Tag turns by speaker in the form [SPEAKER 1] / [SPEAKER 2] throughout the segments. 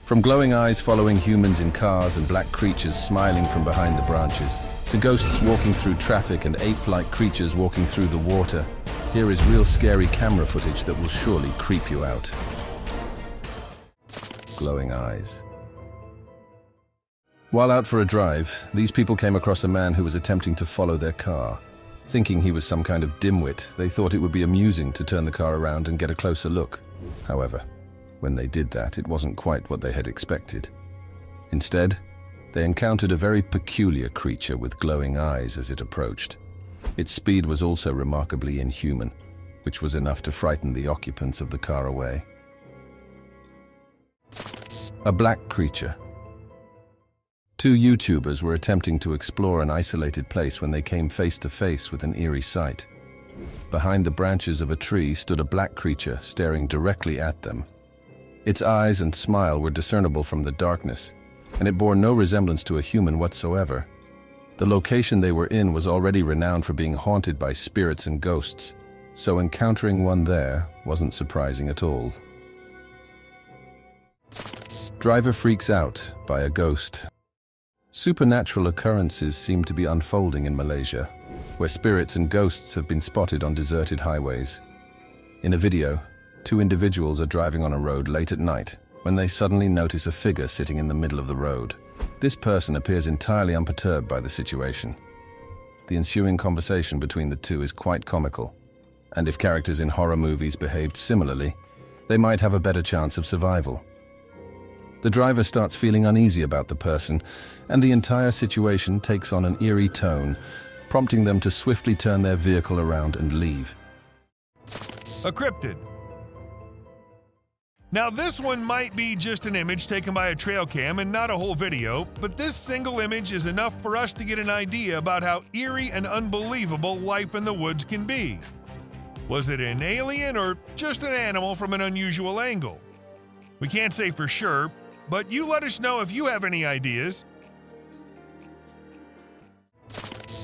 [SPEAKER 1] From glowing eyes following humans in cars and black creatures smiling from behind the branches, to ghosts walking through traffic and ape-like creatures walking through the water, here is real scary camera footage that will surely creep you out. Glowing eyes. While out for a drive, these people came across a man who was attempting to follow their car. Thinking he was some kind of dimwit, they thought it would be amusing to turn the car around and get a closer look. However, when they did that, it wasn't quite what they had expected. Instead, they encountered a very peculiar creature with glowing eyes as it approached. Its speed was also remarkably inhuman, which was enough to frighten the occupants of the car away. A black creature. Two YouTubers were attempting to explore an isolated place when they came face to face with an eerie sight. Behind the branches of a tree stood a black creature staring directly at them. Its eyes and smile were discernible from the darkness, and it bore no resemblance to a human whatsoever. The location they were in was already renowned for being haunted by spirits and ghosts, so encountering one there wasn't surprising at all. Driver freaks out by a ghost. Supernatural occurrences seem to be unfolding in Malaysia, where spirits and ghosts have been spotted on deserted highways. In a video, two individuals are driving on a road late at night when they suddenly notice a figure sitting in the middle of the road. This person appears entirely unperturbed by the situation. The ensuing conversation between the two is quite comical, and if characters in horror movies behaved similarly, they might have a better chance of survival. The driver starts feeling uneasy about the person, and the entire situation takes on an eerie tone, prompting them to swiftly turn their vehicle around and leave.
[SPEAKER 2] A cryptid. Now this one might be just an image taken by a trail cam and not a whole video, but this single image is enough for us to get an idea about how eerie and unbelievable life in the woods can be. Was it an alien or just an animal from an unusual angle? We can't say for sure, but you let us know if you have any ideas.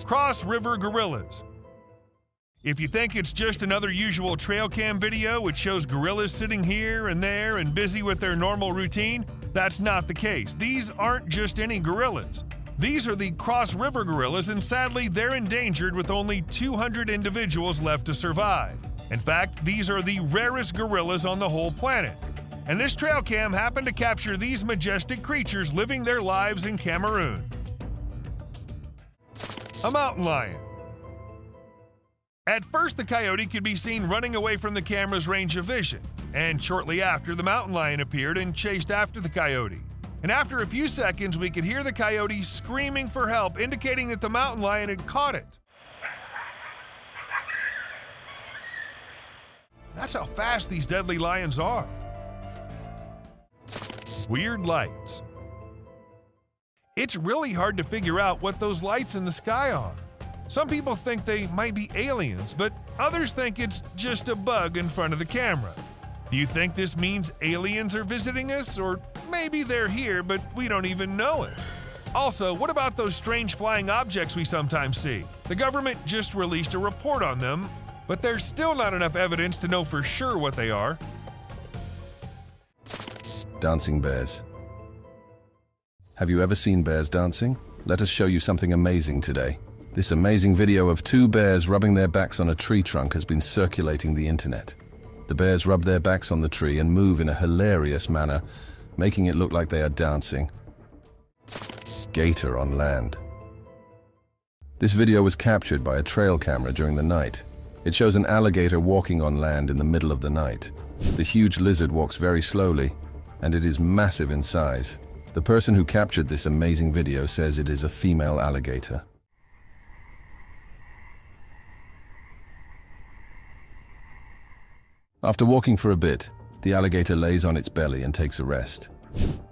[SPEAKER 2] Cross River Gorillas. If you think it's just another usual trail cam video which shows gorillas sitting here and there and busy with their normal routine, that's not the case. These aren't just any gorillas. These are the Cross River gorillas, and sadly they're endangered with only 200 individuals left to survive. In fact, these are the rarest gorillas on the whole planet. And this trail cam happened to capture these majestic creatures living their lives in Cameroon. A mountain lion. At first, the coyote could be seen running away from the camera's range of vision, and shortly after, the mountain lion appeared and chased after the coyote. And after a few seconds, we could hear the coyote screaming for help, indicating that the mountain lion had caught it. That's how fast these deadly lions are. Weird lights. It's really hard to figure out what those lights in the sky are. Some people think they might be aliens, but others think it's just a bug in front of the camera. Do you think this means aliens are visiting us? Or maybe they're here, but we don't even know it? Also, what about those strange flying objects we sometimes see? The government just released a report on them, but there's still not enough evidence to know for sure what they are.
[SPEAKER 1] Dancing bears. Have you ever seen bears dancing? Let us show you something amazing today. This amazing video of two bears rubbing their backs on a tree trunk has been circulating the internet. The bears rub their backs on the tree and move in a hilarious manner, making it look like they are dancing. Gator on land. This video was captured by a trail camera during the night. It shows an alligator walking on land in the middle of the night. The huge lizard walks very slowly, and it is massive in size. The person who captured this amazing video says it is a female alligator. After walking for a bit, the alligator lays on its belly and takes a rest.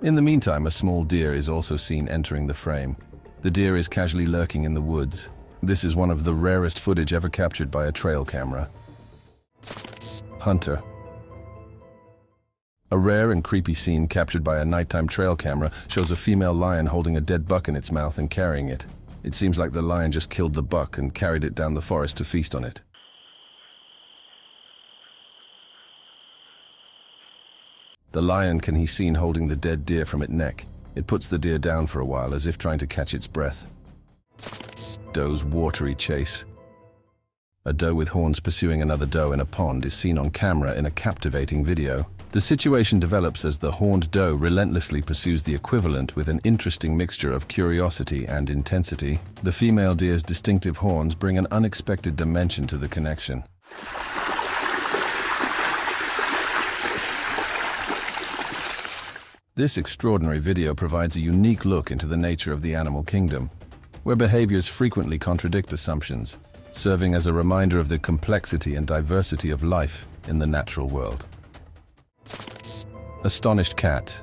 [SPEAKER 1] In the meantime, a small deer is also seen entering the frame. The deer is casually lurking in the woods. This is one of the rarest footage ever captured by a trail camera. Hunter. A rare and creepy scene captured by a nighttime trail camera shows a female lion holding a dead buck in its mouth and carrying it. It seems like the lion just killed the buck and carried it down the forest to feast on it. The lion can be seen holding the dead deer from its neck. It puts the deer down for a while as if trying to catch its breath. Doe's watery chase. A doe with horns pursuing another doe in a pond is seen on camera in a captivating video. The situation develops as the horned doe relentlessly pursues the equivalent with an interesting mixture of curiosity and intensity. The female deer's distinctive horns bring an unexpected dimension to the connection. This extraordinary video provides a unique look into the nature of the animal kingdom, where behaviors frequently contradict assumptions, serving as a reminder of the complexity and diversity of life in the natural world. Astonished cat.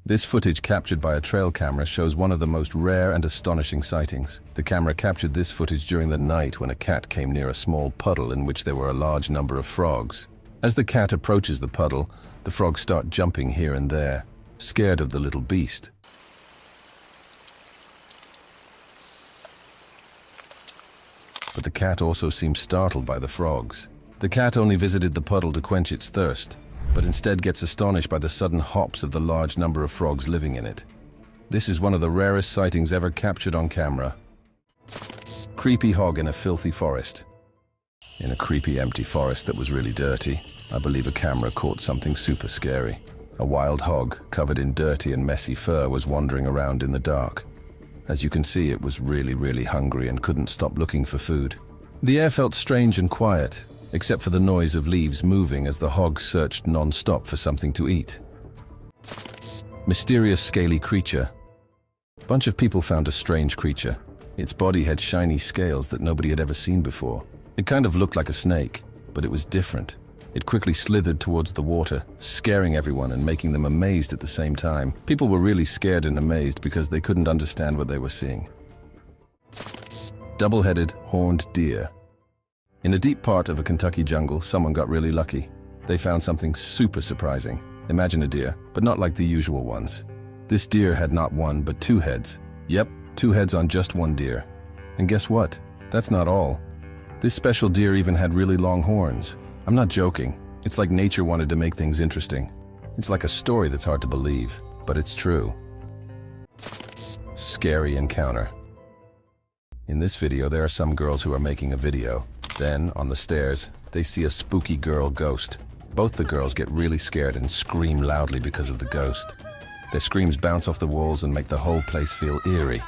[SPEAKER 1] This footage captured by a trail camera shows one of the most rare and astonishing sightings. The camera captured this footage during the night when a cat came near a small puddle in which there were a large number of frogs. As the cat approaches the puddle, the frogs start jumping here and there, scared of the little beast. But the cat also seems startled by the frogs. The cat only visited the puddle to quench its thirst, but instead gets astonished by the sudden hops of the large number of frogs living in it. This is one of the rarest sightings ever captured on camera. Creepy hog in a filthy forest. In a creepy empty forest that was really dirty, I believe a camera caught something super scary. A wild hog, covered in dirty and messy fur, was wandering around in the dark. As you can see, it was really hungry and couldn't stop looking for food. The air felt strange and quiet, except for the noise of leaves moving as the hog searched non-stop for something to eat. Mysterious scaly creature. A bunch of people found a strange creature. Its body had shiny scales that nobody had ever seen before. It kind of looked like a snake, but it was different. It quickly slithered towards the water, scaring everyone and making them amazed at the same time. People were really scared and amazed because they couldn't understand what they were seeing. Double-headed horned deer. In a deep part of a Kentucky jungle, someone got really lucky. They found something super surprising. Imagine a deer, but not like the usual ones. This deer had not one, but two heads. Yep, two heads on just one deer. And guess what? That's not all. This special deer even had really long horns. I'm not joking. It's like nature wanted to make things interesting. It's like a story that's hard to believe, but it's true. Scary encounter. In this video, there are some girls who are making a video. Then, on the stairs, they see a spooky girl ghost. Both the girls get really scared and scream loudly because of the ghost. Their screams bounce off the walls and make the whole place feel eerie.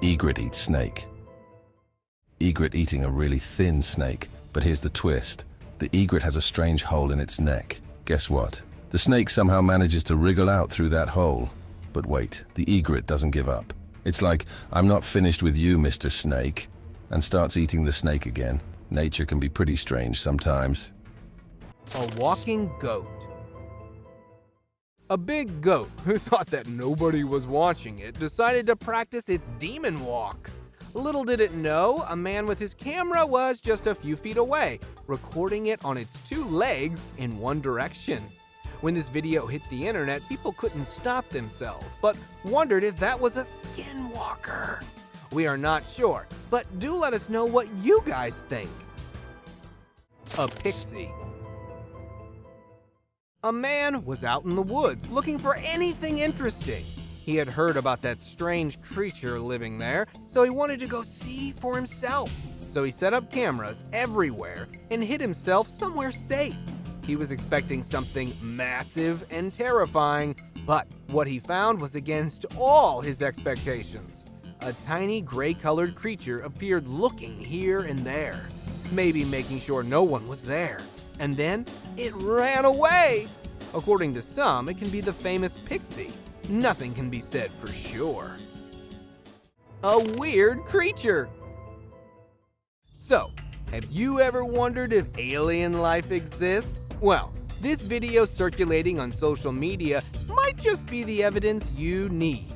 [SPEAKER 1] Egret eats snake. Egret eating a really thin snake, but here's the twist. The egret has a strange hole in its neck. Guess what? The snake somehow manages to wriggle out through that hole. But wait, the egret doesn't give up. It's like, "I'm not finished with you, Mr. Snake," and starts eating the snake again. Nature can be pretty strange sometimes.
[SPEAKER 3] A walking goat. A big goat who thought that nobody was watching it decided to practice its demon walk. Little did it know, a man with his camera was just a few feet away, recording it on its two legs in one direction. When this video hit the internet, people couldn't stop themselves, but wondered if that was a skinwalker. We are not sure, but do let us know what you guys think. A pixie. A man was out in the woods looking for anything interesting. He had heard about that strange creature living there, so he wanted to go see for himself. So he set up cameras everywhere and hid himself somewhere safe. He was expecting something massive and terrifying, but what he found was against all his expectations. A tiny gray-colored creature appeared looking here and there, maybe making sure no one was there. And then it ran away. According to some, it can be the famous pixie. Nothing can be said for sure. A weird creature. So, have you ever wondered if alien life exists? Well, this video circulating on social media might just be the evidence you need.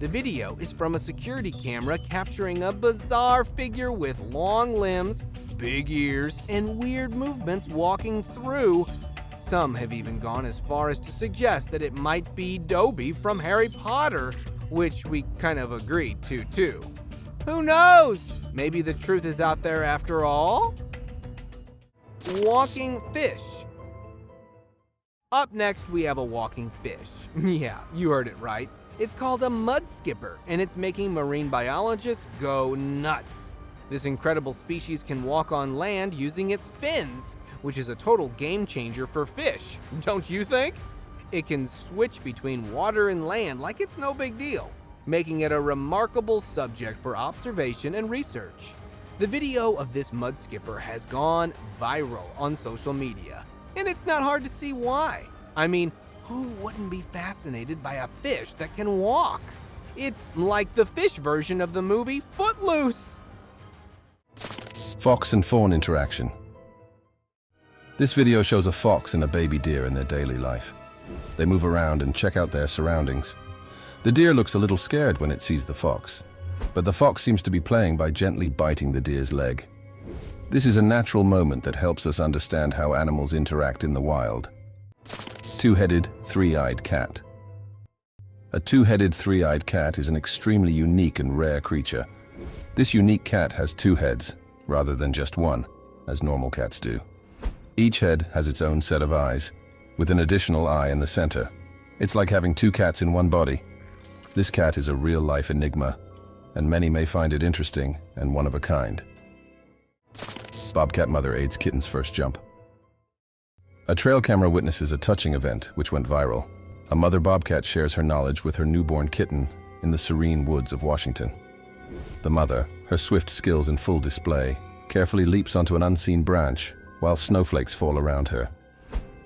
[SPEAKER 3] The video is from a security camera capturing a bizarre figure with long limbs, big ears, and weird movements walking through. Some have even gone as far as to suggest that it might be Dobby from Harry Potter, which we kind of agreed to too. Who knows? Maybe the truth is out there after all? Walking fish. Up next, we have a walking fish. Yeah, you heard it right. It's called a mud skipper, and it's making marine biologists go nuts. This incredible species can walk on land using its fins, which is a total game changer for fish, don't you think? It can switch between water and land like it's no big deal, making it a remarkable subject for observation and research. The video of this mud skipper has gone viral on social media, and it's not hard to see why. I mean, who wouldn't be fascinated by a fish that can walk? It's like the fish version of the movie Footloose.
[SPEAKER 1] Fox and fawn interaction. This video shows a fox and a baby deer in their daily life. They move around and check out their surroundings. The deer looks a little scared when it sees the fox, but the fox seems to be playing by gently biting the deer's leg. This is a natural moment that helps us understand how animals interact in the wild. Two-headed, three-eyed cat. A two-headed, three-eyed cat is an extremely unique and rare creature. This unique cat has two heads, rather than just one, as normal cats do. Each head has its own set of eyes, with an additional eye in the center. It's like having two cats in one body. This cat is a real-life enigma, and many may find it interesting and one of a kind. Bobcat mother aids kitten's first jump. A trail camera witnesses a touching event which went viral. A mother bobcat shares her knowledge with her newborn kitten in the serene woods of Washington. The mother, her swift skills in full display, carefully leaps onto an unseen branch while snowflakes fall around her.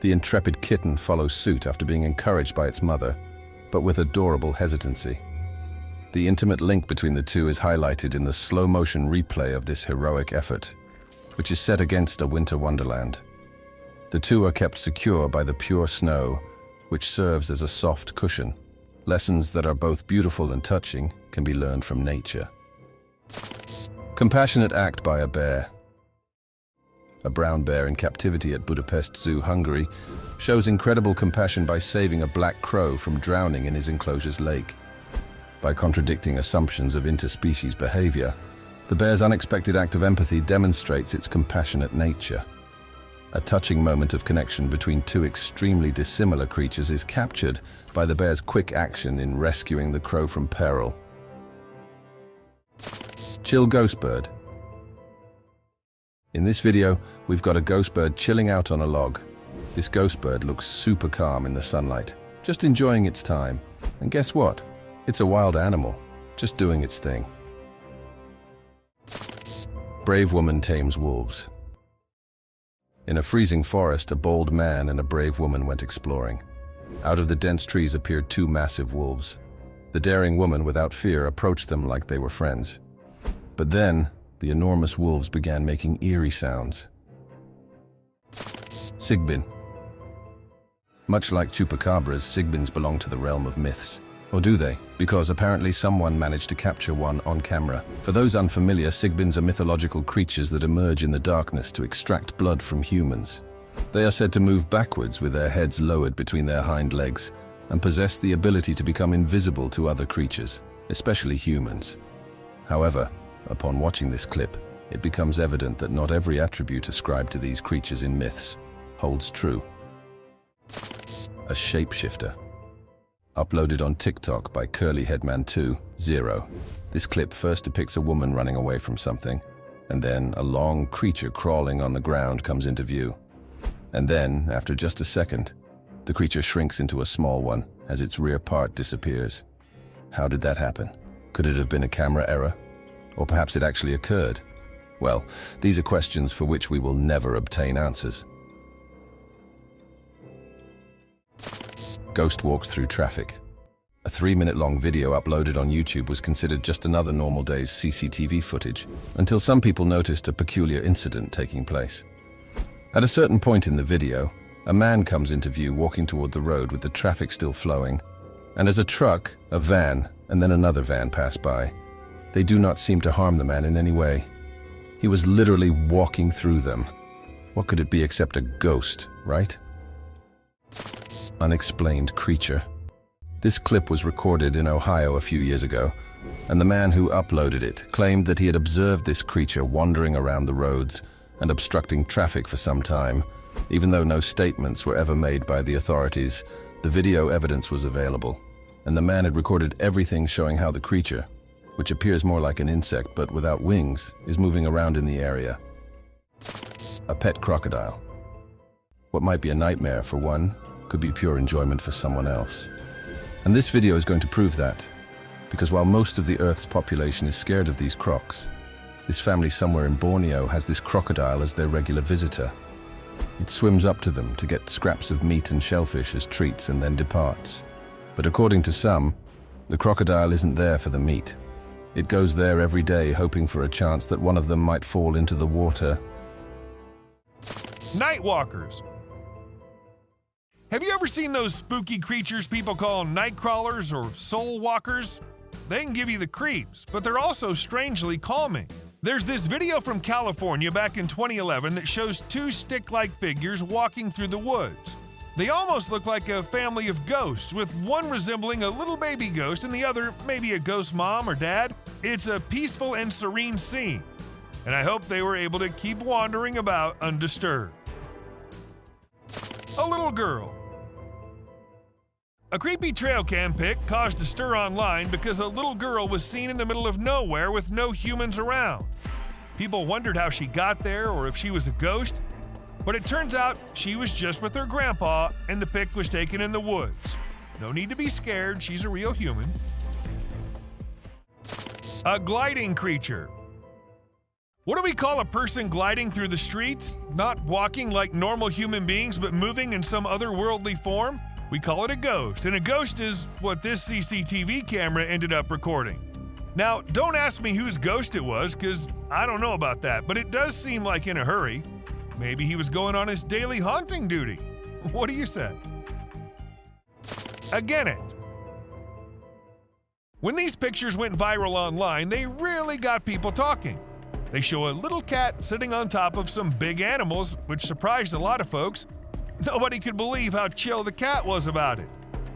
[SPEAKER 1] The intrepid kitten follows suit after being encouraged by its mother, but with adorable hesitancy. The intimate link between the two is highlighted in the slow-motion replay of this heroic effort, which is set against a winter wonderland. The two are kept secure by the pure snow, which serves as a soft cushion. Lessons that are both beautiful and touching can be learned from nature. Compassionate act by a bear. A brown bear in captivity at Budapest Zoo, Hungary, shows incredible compassion by saving a black crow from drowning in his enclosure's lake. By contradicting assumptions of interspecies behavior, the bear's unexpected act of empathy demonstrates its compassionate nature. A touching moment of connection between two extremely dissimilar creatures is captured by the bear's quick action in rescuing the crow from peril. Chill ghost bird. In this video, we've got a ghost bird chilling out on a log. This ghost bird looks super calm in the sunlight, just enjoying its time. And guess what? It's a wild animal, just doing its thing. Brave woman tames wolves. In a freezing forest, a bold man and a brave woman went exploring. Out of the dense trees appeared two massive wolves. The daring woman, without fear, approached them like they were friends. But then, the enormous wolves began making eerie sounds. Sigbin. Much like chupacabras, Sigbins belong to the realm of myths. Or do they? Because apparently someone managed to capture one on camera. For those unfamiliar, Sigbins are mythological creatures that emerge in the darkness to extract blood from humans. They are said to move backwards with their heads lowered between their hind legs and possess the ability to become invisible to other creatures, especially humans. However, upon watching this clip, it becomes evident that not every attribute ascribed to these creatures in myths holds true. A shapeshifter. Uploaded on TikTok by curlyheadman20. This clip first depicts a woman running away from something, and then a long creature crawling on the ground comes into view. And then, after just a second, the creature shrinks into a small one as its rear part disappears. How did that happen? Could it have been a camera error? Or perhaps it actually occurred? Well, these are questions for which we will never obtain answers. Ghost walks through traffic. A 3-minute-long video uploaded on YouTube was considered just another normal day's CCTV footage, until some people noticed a peculiar incident taking place. At a certain point in the video, a man comes into view walking toward the road with the traffic still flowing, and as a truck, a van, and then another van pass by, they do not seem to harm the man in any way. He was literally walking through them. What could it be except a ghost, right? Unexplained creature. This clip was recorded in Ohio a few years ago, and the man who uploaded it claimed that he had observed this creature wandering around the roads and obstructing traffic for some time, Even though no statements were ever made by the authorities, the video evidence was available, and the man had recorded everything showing how the creature, which appears more like an insect but without wings, is moving around in the area. A pet crocodile. What might be a nightmare for one could be pure enjoyment for someone else. And this video is going to prove that, because while most of the Earth's population is scared of these crocs, this family somewhere in Borneo has this crocodile as their regular visitor. It swims up to them to get scraps of meat and shellfish as treats and then departs. But according to some, the crocodile isn't there for the meat. It goes there every day hoping for a chance that one of them might fall into the water.
[SPEAKER 2] Night walkers. Have you ever seen those spooky creatures people call night crawlers or soul walkers? They can give you the creeps, but they're also strangely calming. There's this video from California back in 2011 that shows two stick-like figures walking through the woods. They almost look like a family of ghosts, with one resembling a little baby ghost and the other maybe a ghost mom or dad. It's a peaceful and serene scene, and I hope they were able to keep wandering about undisturbed. A little girl. A creepy trail cam pic caused a stir online because a little girl was seen in the middle of nowhere with no humans around. People wondered how she got there or if she was a ghost, but it turns out she was just with her grandpa and the pic was taken in the woods. No need to be scared, she's a real human. A gliding creature. What do we call a person gliding through the streets? Not walking like normal human beings, but moving in some otherworldly form? We call it a ghost, and a ghost is what this CCTV camera ended up recording. Now, don't ask me whose ghost it was, because I don't know about that, but it does seem like in a hurry. Maybe he was going on his daily haunting duty. What do you say? Again it. When these pictures went viral online, they really got people talking. They show a little cat sitting on top of some big animals, which surprised a lot of folks. Nobody could believe how chill the cat was about it.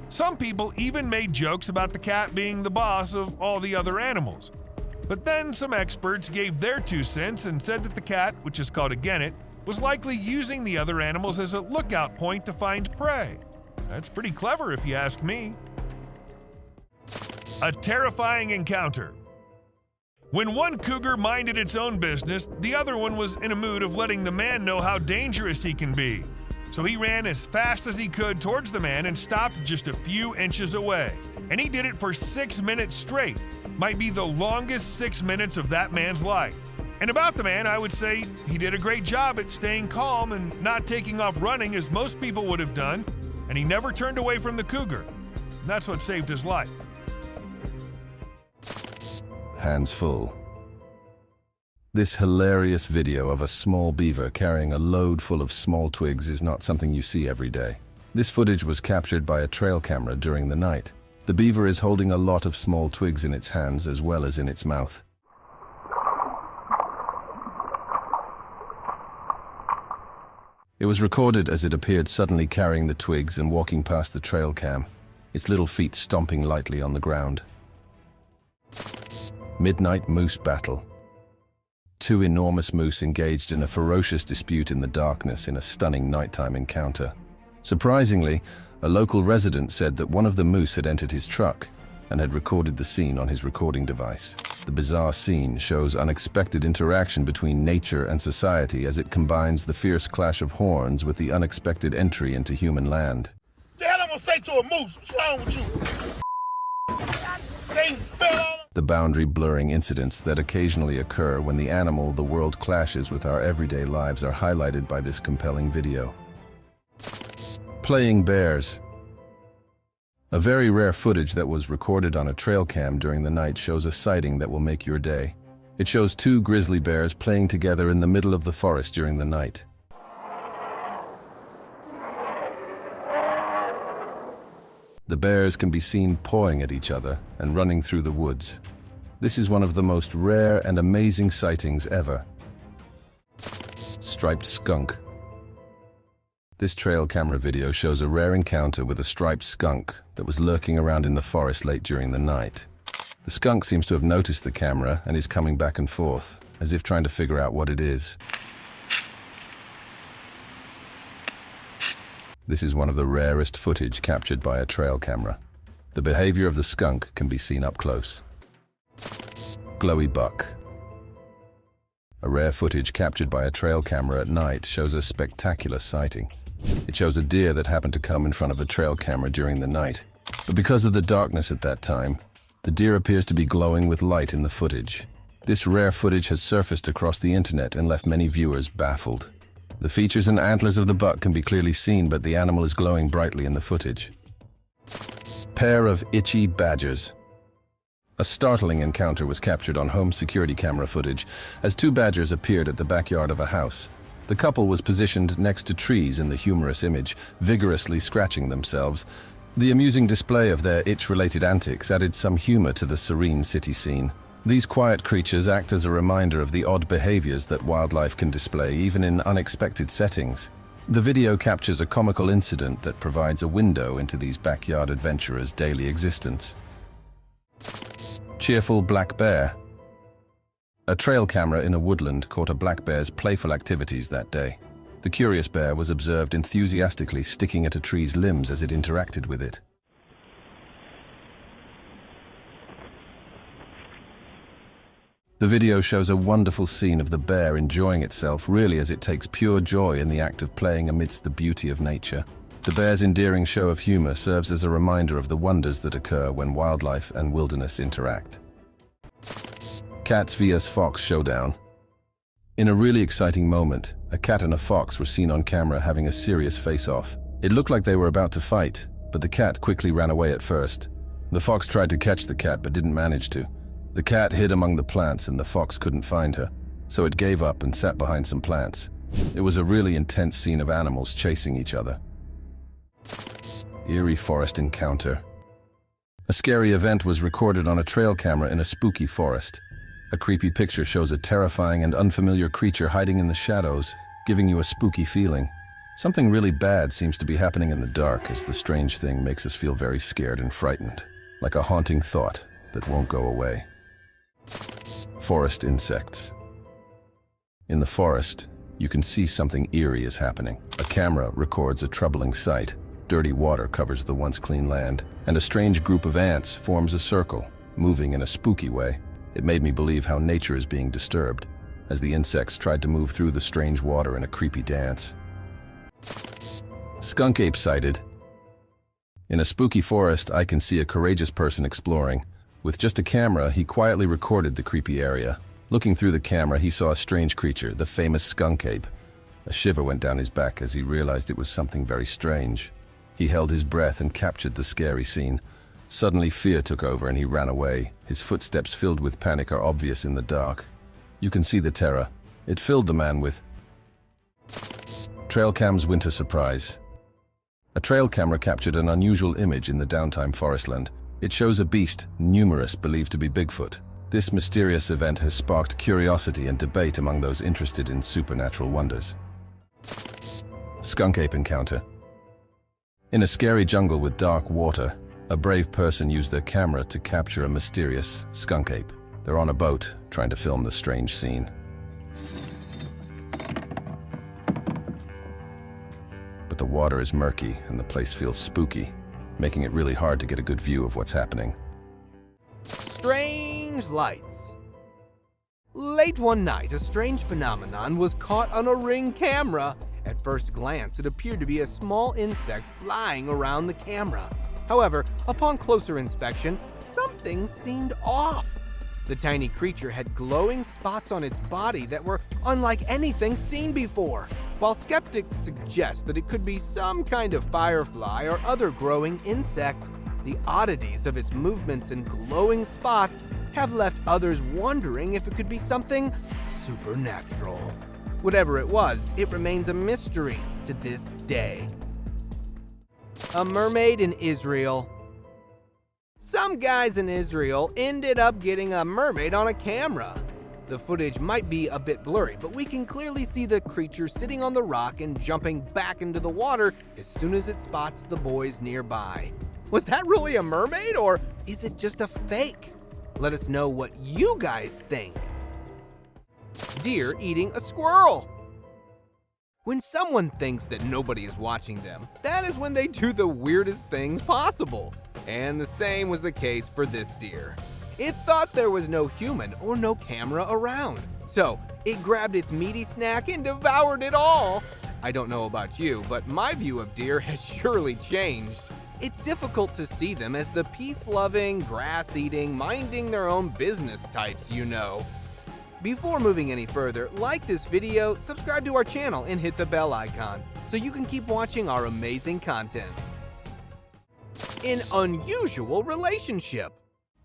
[SPEAKER 2] Some people even made jokes about the cat being the boss of all the other animals. But then some experts gave their 2 cents and said that the cat, which is called a genet, was likely using the other animals as a lookout point to find prey. That's pretty clever if you ask me. A terrifying encounter. When one cougar minded its own business, the other one was in a mood of letting the man know how dangerous he can be. So he ran as fast as he could towards the man and stopped just a few inches away. And he did it for 6 minutes straight. Might be the longest 6 minutes of that man's life. And about the man, I would say he did a great job at staying calm and not taking off running as most people would have done, and he never turned away from the cougar. And that's what saved his life.
[SPEAKER 1] Hands full. This hilarious video of a small beaver carrying a load full of small twigs is not something you see every day. This footage was captured by a trail camera during the night. The beaver is holding a lot of small twigs in its hands as well as in its mouth. It was recorded as it appeared suddenly carrying the twigs and walking past the trail cam, its little feet stomping lightly on the ground. Midnight moose battle. 2 enormous moose engaged in a ferocious dispute in the darkness in a stunning nighttime encounter. Surprisingly, a local resident said that one of the moose had entered his truck and had recorded the scene on his recording device. The bizarre scene shows unexpected interaction between nature and society as it combines the fierce clash of horns with the unexpected entry into human land.
[SPEAKER 4] The hell I'm gonna say to a moose? What's wrong with you? They fell on.
[SPEAKER 1] The boundary blurring incidents that occasionally occur when the animal the world clashes with our everyday lives are highlighted by this compelling video. Playing bears. A very rare footage that was recorded on a trail cam during the night shows a sighting that will make your day. It shows 2 grizzly bears playing together in the middle of the forest during the night. The bears can be seen pawing at each other and running through the woods. This is one of the most rare and amazing sightings ever. Striped skunk. This trail camera video shows a rare encounter with a striped skunk that was lurking around in the forest late during the night. The skunk seems to have noticed the camera and is coming back and forth, as if trying to figure out what it is. This is one of the rarest footage captured by a trail camera. The behavior of the skunk can be seen up close. Glowy buck. A rare footage captured by a trail camera at night shows a spectacular sighting. It shows a deer that happened to come in front of a trail camera during the night. But because of the darkness at that time, the deer appears to be glowing with light in the footage. This rare footage has surfaced across the internet and left many viewers baffled. The features and antlers of the buck can be clearly seen, but the animal is glowing brightly in the footage. Pair of itchy badgers. A startling encounter was captured on home security camera footage as two badgers appeared at the backyard of a house. The couple was positioned next to trees in the humorous image, vigorously scratching themselves. The amusing display of their itch-related antics added some humor to the serene city scene. These quiet creatures act as a reminder of the odd behaviors that wildlife can display even in unexpected settings. The video captures a comical incident that provides a window into these backyard adventurers' daily existence. Cheerful black bear. A trail camera in a woodland caught a black bear's playful activities that day. The curious bear was observed enthusiastically sticking at a tree's limbs as it interacted with it. The video shows a wonderful scene of the bear enjoying itself, really, as it takes pure joy in the act of playing amidst the beauty of nature. The bear's endearing show of humor serves as a reminder of the wonders that occur when wildlife and wilderness interact. Cats vs. Fox showdown. In a really exciting moment, a cat and a fox were seen on camera having a serious face-off. It looked like they were about to fight, but the cat quickly ran away at first. The fox tried to catch the cat but didn't manage to. The cat hid among the plants and the fox couldn't find her, so it gave up and sat behind some plants. It was a really intense scene of animals chasing each other. Eerie forest encounter. A scary event was recorded on a trail camera in a spooky forest. A creepy picture shows a terrifying and unfamiliar creature hiding in the shadows, giving you a spooky feeling. Something really bad seems to be happening in the dark, as the strange thing makes us feel very scared and frightened, like a haunting thought that won't go away. Forest insects. In the forest, you can see something eerie is happening. A camera records a troubling sight. Dirty water covers the once clean land, and a strange group of ants forms a circle, moving in a spooky way. It made me believe how nature is being disturbed, as the insects tried to move through the strange water in a creepy dance. Skunk ape sighted. In a spooky forest, I can see a courageous person exploring. With just a camera, he quietly recorded the creepy area. Looking through the camera, he saw a strange creature, the famous skunk ape. A shiver went down his back as he realized it was something very strange. He held his breath and captured the scary scene. Suddenly, fear took over and he ran away. His footsteps filled with panic are obvious in the dark. You can see the terror. It filled the man with... Trailcam's winter surprise. A trail camera captured an unusual image in the downtime forestland. It shows a beast, numerous, believed to be Bigfoot. This mysterious event has sparked curiosity and debate among those interested in supernatural wonders. Skunk ape encounter. In a scary jungle with dark water, a brave person used their camera to capture a mysterious skunk ape. They're on a boat, trying to film the strange scene. But the water is murky and the place feels spooky, making it really hard to get a good view of what's happening.
[SPEAKER 3] Strange lights. Late one night, a strange phenomenon was caught on a Ring camera. At first glance, it appeared to be a small insect flying around the camera. However, upon closer inspection, something seemed off. The tiny creature had glowing spots on its body that were unlike anything seen before. While skeptics suggest that it could be some kind of firefly or other growing insect, the oddities of its movements and glowing spots have left others wondering if it could be something supernatural. Whatever it was, it remains a mystery to this day. A mermaid in Israel. Some guys in Israel ended up getting a mermaid on a camera. The footage might be a bit blurry, but we can clearly see the creature sitting on the rock and jumping back into the water as soon as it spots the boys nearby. Was that really a mermaid, or is it just a fake? Let us know what you guys think. Deer eating a squirrel. When someone thinks that nobody is watching them, that is when they do the weirdest things possible. And the same was the case for this deer. It thought there was no human or no camera around. So it grabbed its meaty snack and devoured it all. I don't know about you, but my view of deer has surely changed. It's difficult to see them as the peace-loving, grass-eating, minding their own business types, you know. Before moving any further, like this video, subscribe to our channel, and hit the bell icon so you can keep watching our amazing content. An unusual relationship.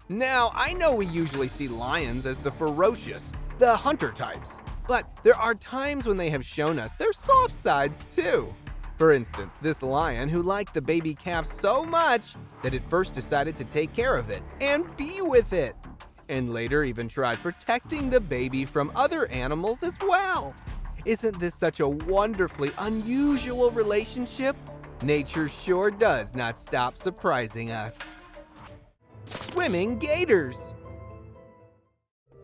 [SPEAKER 3] Now, I know we usually see lions as the ferocious, the hunter types, but there are times when they have shown us their soft sides too. For instance, this lion who liked the baby calf so much that it first decided to take care of it and be with it, and later even tried protecting the baby from other animals as well. Isn't this such a wonderfully unusual relationship? Nature sure does not stop surprising us. Swimming gators.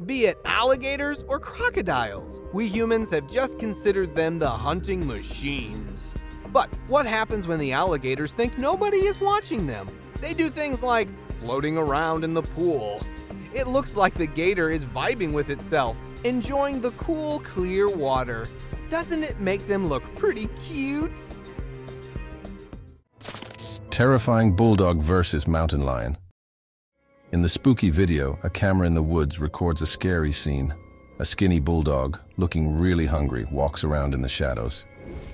[SPEAKER 3] Be it alligators or crocodiles, we humans have just considered them the hunting machines. But what happens when the alligators think nobody is watching them? They do things like floating around in the pool. It looks like the gator is vibing with itself, enjoying the cool, clear water. Doesn't it make them look pretty cute?
[SPEAKER 1] Terrifying bulldog versus mountain lion. In the spooky video, a camera in the woods records a scary scene. A skinny bulldog, looking really hungry, walks around in the shadows.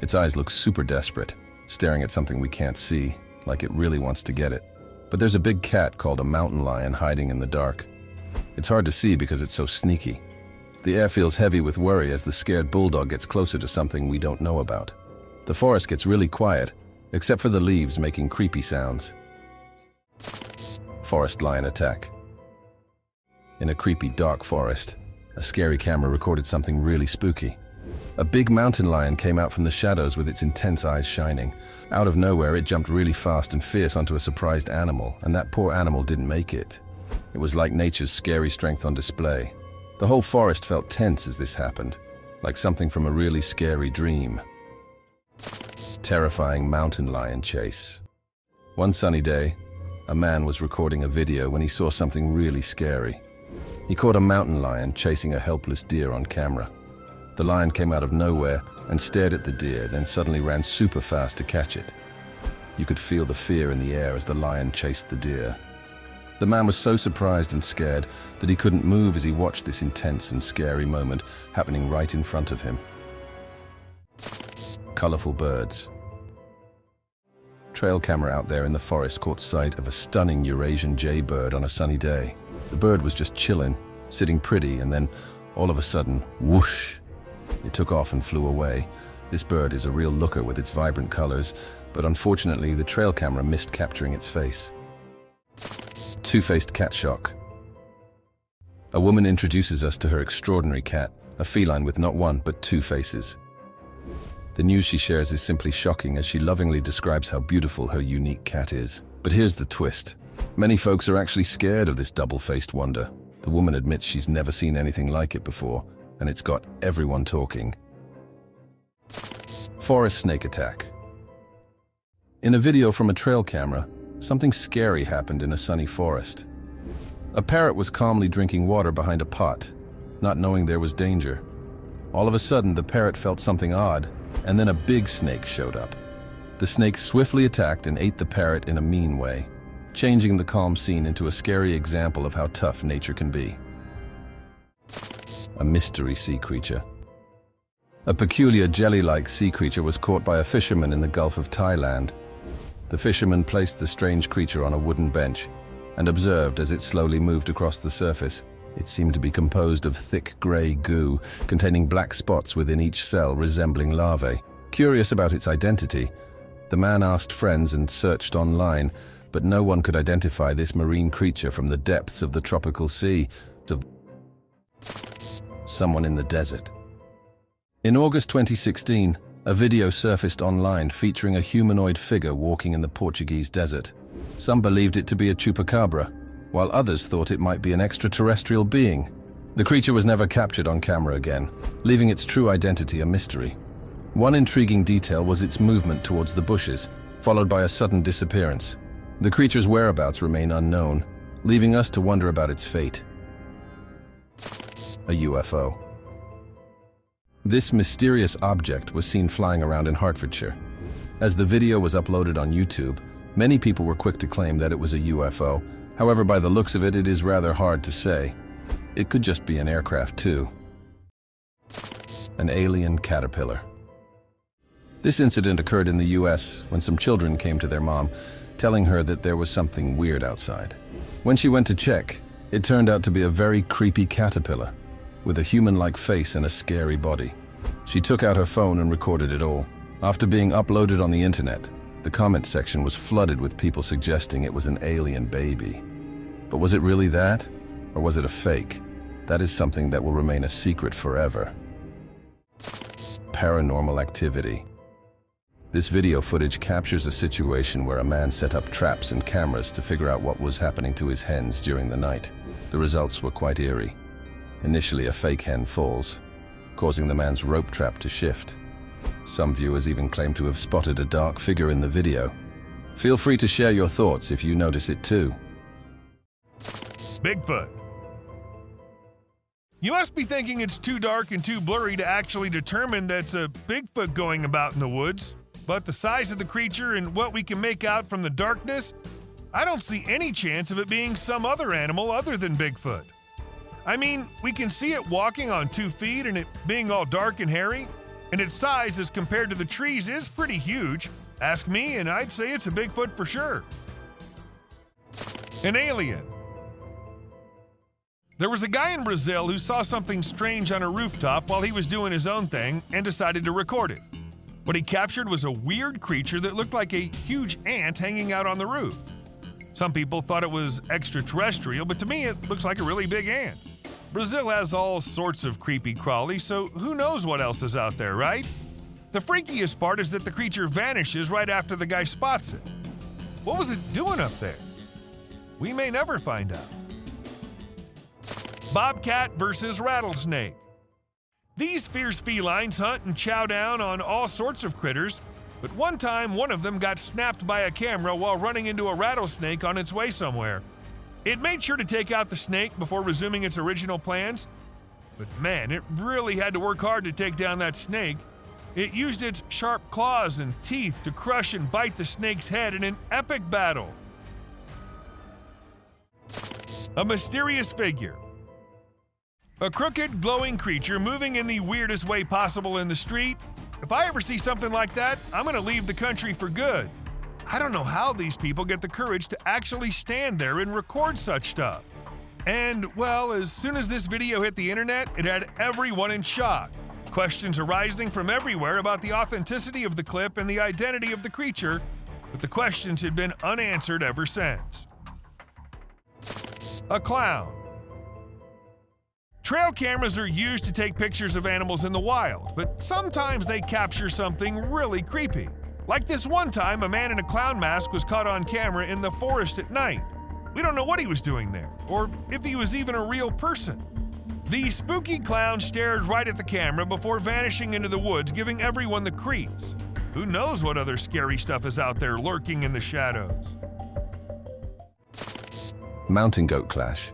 [SPEAKER 1] Its eyes look super desperate, staring at something we can't see, like it really wants to get it. But there's a big cat called a mountain lion hiding in the dark. It's hard to see because it's so sneaky. The air feels heavy with worry as the scared bulldog gets closer to something we don't know about. The forest gets really quiet, except for the leaves making creepy sounds. Forest lion attack. In a creepy, dark forest, a scary camera recorded something really spooky. A big mountain lion came out from the shadows with its intense eyes shining. Out of nowhere, it jumped really fast and fierce onto a surprised animal, and that poor animal didn't make it. It was like nature's scary strength on display. The whole forest felt tense as this happened, like something from a really scary dream. Terrifying mountain lion chase. One sunny day, a man was recording a video when he saw something really scary. He caught a mountain lion chasing a helpless deer on camera. The lion came out of nowhere and stared at the deer, then suddenly ran super fast to catch it. You could feel the fear in the air as the lion chased the deer. The man was so surprised and scared that he couldn't move as he watched this intense and scary moment happening right in front of him. Colorful birds. Trail camera out there in the forest caught sight of a stunning Eurasian jaybird on a sunny day. The bird was just chilling, sitting pretty, and then all of a sudden, whoosh! It took off and flew away. This bird is a real looker with its vibrant colors, but unfortunately the trail camera missed capturing its face. Two-faced cat shock. A woman introduces us to her extraordinary cat, a feline with not one but two faces. The news she shares is simply shocking as she lovingly describes how beautiful her unique cat is. But here's the twist. Many folks are actually scared of this double-faced wonder. The woman admits she's never seen anything like it before, and it's got everyone talking. Forest snake attack. In a video from a trail camera, something scary happened in a sunny forest. A parrot was calmly drinking water behind a pot, not knowing there was danger. All of a sudden, the parrot felt something odd, and then a big snake showed up. The snake swiftly attacked and ate the parrot in a mean way, changing the calm scene into a scary example of how tough nature can be. A mystery sea creature. A peculiar jelly-like sea creature was caught by a fisherman in the Gulf of Thailand. The fisherman placed the strange creature on a wooden bench and observed as it slowly moved across the surface. It seemed to be composed of thick gray goo containing black spots within each cell resembling larvae. Curious about its identity, the man asked friends and searched online, but no one could identify this marine creature from the depths of the tropical sea. Someone in the desert. In August 2016, a video surfaced online featuring a humanoid figure walking in the Portuguese desert. Some believed it to be a chupacabra, while others thought it might be an extraterrestrial being. The creature was never captured on camera again, leaving its true identity a mystery. One intriguing detail was its movement towards the bushes, followed by a sudden disappearance. The creature's whereabouts remain unknown, leaving us to wonder about its fate. A UFO. This mysterious object was seen flying around in Hertfordshire. As the video was uploaded on YouTube, many people were quick to claim that it was a UFO. However, by the looks of it, it is rather hard to say. It could just be an aircraft too. An alien caterpillar. This incident occurred in the US when some children came to their mom, telling her that there was something weird outside. When she went to check, it turned out to be a very creepy caterpillar, with a human-like face and a scary body. She took out her phone and recorded it all. After being uploaded on the internet, the comment section was flooded with people suggesting it was an alien baby. But was it really that? Or was it a fake? That is something that will remain a secret forever. Paranormal activity. This video footage captures a situation where a man set up traps and cameras to figure out what was happening to his hens during the night. The results were quite eerie. Initially, a fake hen falls, causing the man's rope trap to shift. Some viewers even claim to have spotted a dark figure in the video. Feel free to share your thoughts if you notice it too.
[SPEAKER 2] Bigfoot. You must be thinking it's too dark and too blurry to actually determine that's a Bigfoot going about in the woods. But the size of the creature and what we can make out from the darkness, I don't see any chance of it being some other animal other than Bigfoot. I mean, we can see it walking on 2 feet and it being all dark and hairy, and its size as compared to the trees is pretty huge. Ask me and I'd say it's a Bigfoot for sure. An alien. There was a guy in Brazil who saw something strange on a rooftop while he was doing his own thing and decided to record it. What he captured was a weird creature that looked like a huge ant hanging out on the roof. Some people thought it was extraterrestrial, but to me it looks like a really big ant. Brazil has all sorts of creepy crawlies, so who knows what else is out there, right? The freakiest part is that the creature vanishes right after the guy spots it. What was it doing up there? We may never find out. Bobcat versus rattlesnake. These fierce felines hunt and chow down on all sorts of critters, but one time one of them got snapped by a camera while running into a rattlesnake on its way somewhere. It made sure to take out the snake before resuming its original plans, but man, it really had to work hard to take down that snake. It used its sharp claws and teeth to crush and bite the snake's head in an epic battle. A mysterious figure. A crooked, glowing creature moving in the weirdest way possible in the street. If I ever see something like that, I'm gonna leave the country for good. I don't know how these people get the courage to actually stand there and record such stuff. And, well, as soon as this video hit the internet, it had everyone in shock. Questions arising from everywhere about the authenticity of the clip and the identity of the creature, but the questions had been unanswered ever since. A clown. Trail cameras are used to take pictures of animals in the wild, but sometimes they capture something really creepy. Like this one time, a man in a clown mask was caught on camera in the forest at night. We don't know what he was doing there, or if he was even a real person. The spooky clown stared right at the camera before vanishing into the woods, giving everyone the creeps. Who knows what other scary stuff is out there lurking in the shadows?
[SPEAKER 1] Mountain goat clash.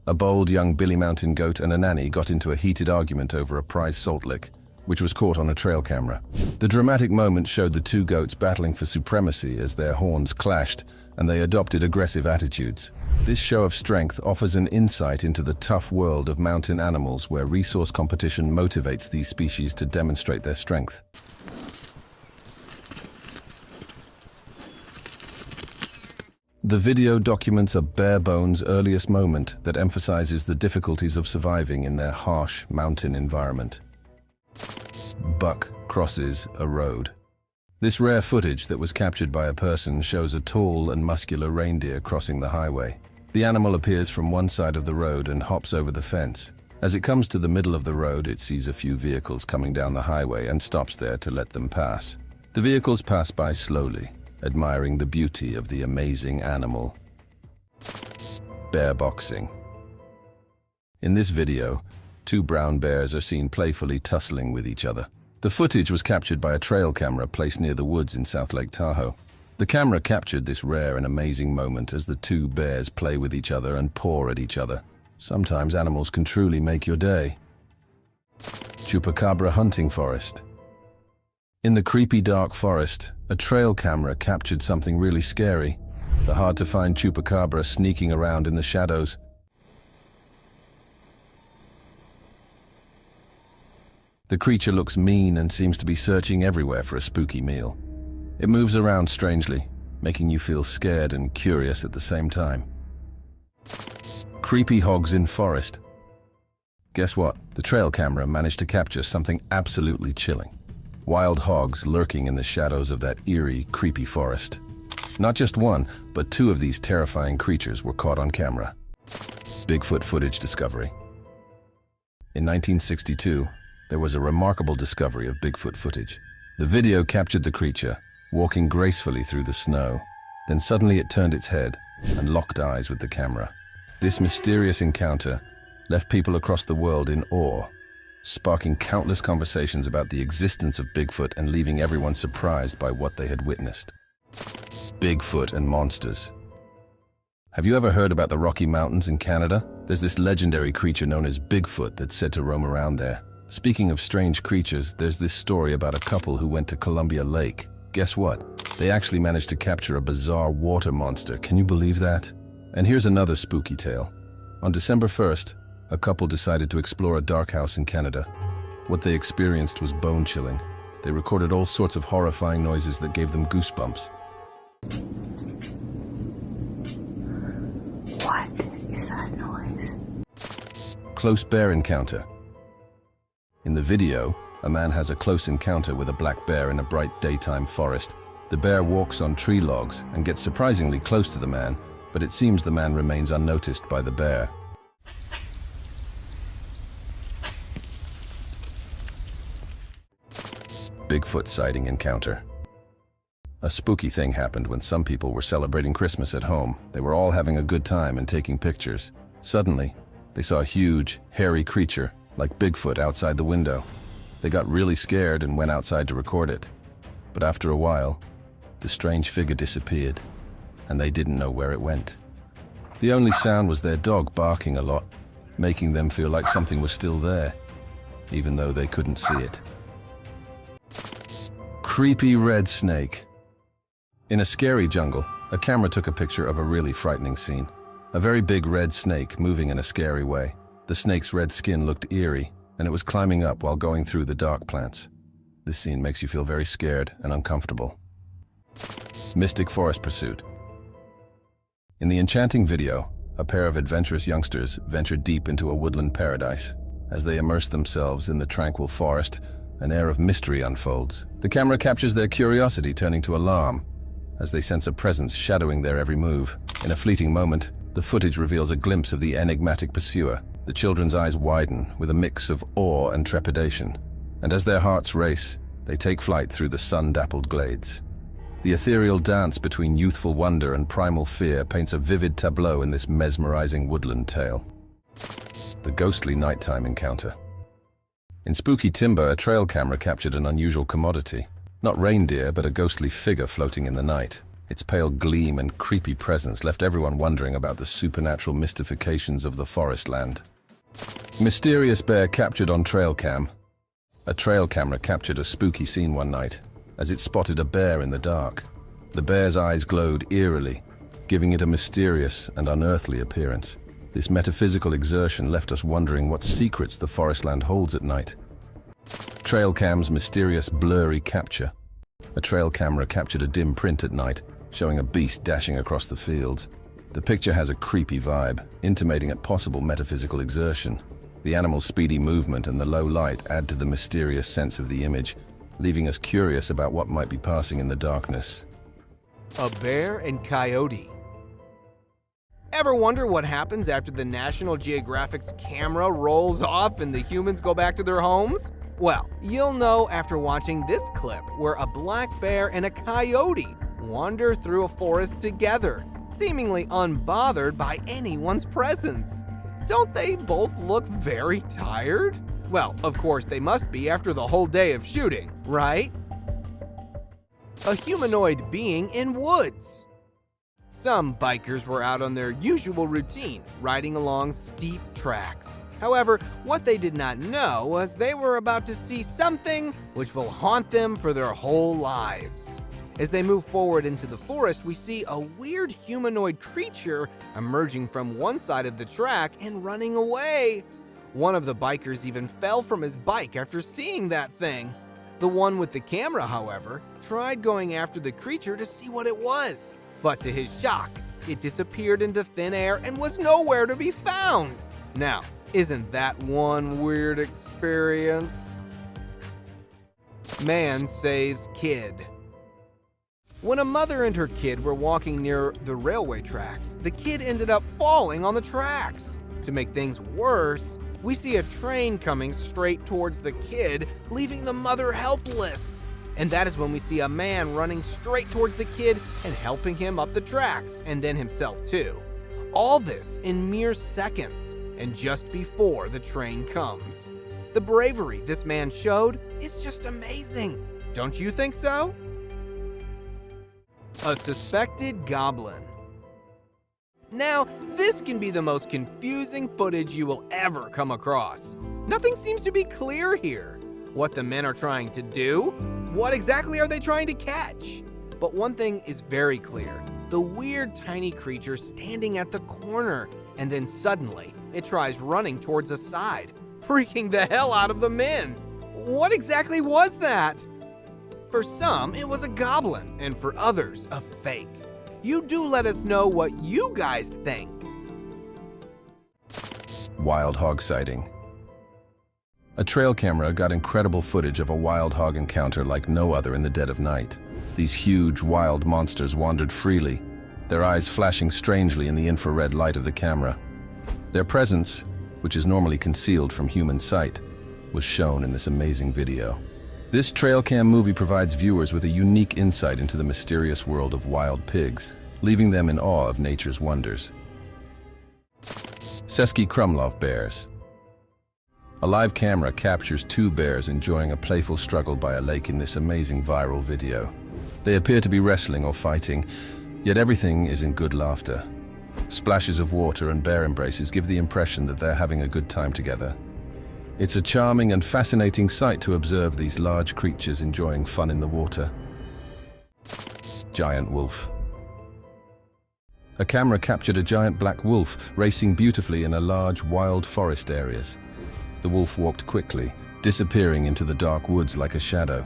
[SPEAKER 1] A bold young billy mountain goat and a nanny got into a heated argument over a prize salt lick, which was caught on a trail camera. The dramatic moment showed the two goats battling for supremacy as their horns clashed and they adopted aggressive attitudes. This show of strength offers an insight into the tough world of mountain animals where resource competition motivates these species to demonstrate their strength. The video documents a bare-bones earliest moment that emphasizes the difficulties of surviving in their harsh mountain environment. Buck crosses a road. This rare footage that was captured by a person shows a tall and muscular reindeer crossing the highway. The animal appears from one side of the road and hops over the fence. As it comes to the middle of the road, it sees a few vehicles coming down the highway and stops there to let them pass. The vehicles pass by slowly, admiring the beauty of the amazing animal. Bear boxing. In this video, two brown bears are seen playfully tussling with each other. The footage was captured by a trail camera placed near the woods in South Lake Tahoe. The camera captured this rare and amazing moment as the two bears play with each other and paw at each other. Sometimes animals can truly make your day. Chupacabra hunting forest. In the creepy dark forest, a trail camera captured something really scary. The hard-to-find chupacabra sneaking around in the shadows. The creature looks mean and seems to be searching everywhere for a spooky meal. It moves around strangely, making you feel scared and curious at the same time. Creepy hogs in forest. Guess what? The trail camera managed to capture something absolutely chilling. Wild hogs lurking in the shadows of that eerie, creepy forest. Not just one, but two of these terrifying creatures were caught on camera. Bigfoot footage discovery. In 1962, there was a remarkable discovery of Bigfoot footage. The video captured the creature, walking gracefully through the snow. Then suddenly it turned its head and locked eyes with the camera. This mysterious encounter left people across the world in awe, sparking countless conversations about the existence of Bigfoot and leaving everyone surprised by what they had witnessed. Bigfoot and monsters. Have you ever heard about the Rocky Mountains in Canada? There's this legendary creature known as Bigfoot that's said to roam around there. Speaking of strange creatures, there's this story about a couple who went to Columbia Lake. Guess what? They actually managed to capture a bizarre water monster. Can you believe that? And here's another spooky tale. On December 1st, a couple decided to explore a dark house in Canada. What they experienced was bone-chilling. They recorded all sorts of horrifying noises that gave them goosebumps.
[SPEAKER 5] What is that noise?
[SPEAKER 1] Close bear encounter. In the video, a man has a close encounter with a black bear in a bright daytime forest. The bear walks on tree logs and gets surprisingly close to the man, but it seems the man remains unnoticed by the bear. Bigfoot sighting encounter. A spooky thing happened when some people were celebrating Christmas at home. They were all having a good time and taking pictures. Suddenly, they saw a huge, hairy creature, like Bigfoot, outside the window. They got really scared and went outside to record it. But after a while, the strange figure disappeared, and they didn't know where it went. The only sound was their dog barking a lot, making them feel like something was still there, even though they couldn't see it. Creepy red snake. In a scary jungle, a camera took a picture of a really frightening scene. A very big red snake moving in a scary way. The snake's red skin looked eerie, and it was climbing up while going through the dark plants. This scene makes you feel very scared and uncomfortable. Mystic forest pursuit. In the enchanting video, a pair of adventurous youngsters ventured deep into a woodland paradise. As they immerse themselves in the tranquil forest, an air of mystery unfolds. The camera captures their curiosity turning to alarm as they sense a presence shadowing their every move. In a fleeting moment, the footage reveals a glimpse of the enigmatic pursuer. The children's eyes widen with a mix of awe and trepidation, and as their hearts race, they take flight through the sun-dappled glades. The ethereal dance between youthful wonder and primal fear paints a vivid tableau in this mesmerizing woodland tale. The ghostly nighttime encounter. In spooky timber, a trail camera captured an unusual commodity. Not reindeer, but a ghostly figure floating in the night. Its pale gleam and creepy presence left everyone wondering about the supernatural mystifications of the forest land. Mysterious bear captured on trail cam. A trail camera captured a spooky scene one night as it spotted a bear in the dark. The bear's eyes glowed eerily, giving it a mysterious and unearthly appearance. This metaphysical exertion left us wondering what secrets the forest land holds at night. Trail cam's mysterious blurry capture. A trail camera captured a dim print at night, showing a beast dashing across the fields. The picture has a creepy vibe, intimating a possible metaphysical exertion. The animal's speedy movement and the low light add to the mysterious sense of the image, leaving us curious about what might be passing in the darkness.
[SPEAKER 3] A bear and coyote. Ever wonder what happens after the National Geographic's camera rolls off and the humans go back to their homes? Well, you'll know after watching this clip where a black bear and a coyote wander through a forest together, seemingly unbothered by anyone's presence. Don't they both look very tired? Well, of course they must be after the whole day of shooting, right? A humanoid being in woods. Some bikers were out on their usual routine, riding along steep tracks. However, what they did not know was they were about to see something which will haunt them for their whole lives. As they move forward into the forest, we see a weird humanoid creature emerging from one side of the track and running away. One of the bikers even fell from his bike after seeing that thing. The one with the camera, however, tried going after the creature to see what it was. But to his shock, it disappeared into thin air and was nowhere to be found. Now, isn't that one weird experience? Man saves kid. When a mother and her kid were walking near the railway tracks, the kid ended up falling on the tracks. To make things worse, we see a train coming straight towards the kid, leaving the mother helpless. And that is when we see a man running straight towards the kid and helping him up the tracks, and then himself too. All this in mere seconds, and just before the train comes. The bravery this man showed is just amazing. Don't you think so? A suspected goblin. Now, this can be the most confusing footage you will ever come across. Nothing seems to be clear here. What the men are trying to do? What exactly are they trying to catch? But one thing is very clear. The weird tiny creature standing at the corner, and then suddenly it tries running towards a side, freaking the hell out of the men. What exactly was that? For some, it was a goblin, and for others, a fake. You do let us know what you guys think.
[SPEAKER 1] Wild hog sighting. A trail camera got incredible footage of a wild hog encounter like no other in the dead of night. These huge, wild monsters wandered freely, their eyes flashing strangely in the infrared light of the camera. Their presence, which is normally concealed from human sight, was shown in this amazing video. This trail cam movie provides viewers with a unique insight into the mysterious world of wild pigs, leaving them in awe of nature's wonders. Sesky Krumlov bears. A live camera captures two bears enjoying a playful struggle by a lake in this amazing viral video. They appear to be wrestling or fighting, yet everything is in good laughter. Splashes of water and bear embraces give the impression that they're having a good time together. It's a charming and fascinating sight to observe these large creatures enjoying fun in the water. Giant wolf. A camera captured a giant black wolf racing beautifully in a large wild forest areas. The wolf walked quickly, disappearing into the dark woods like a shadow.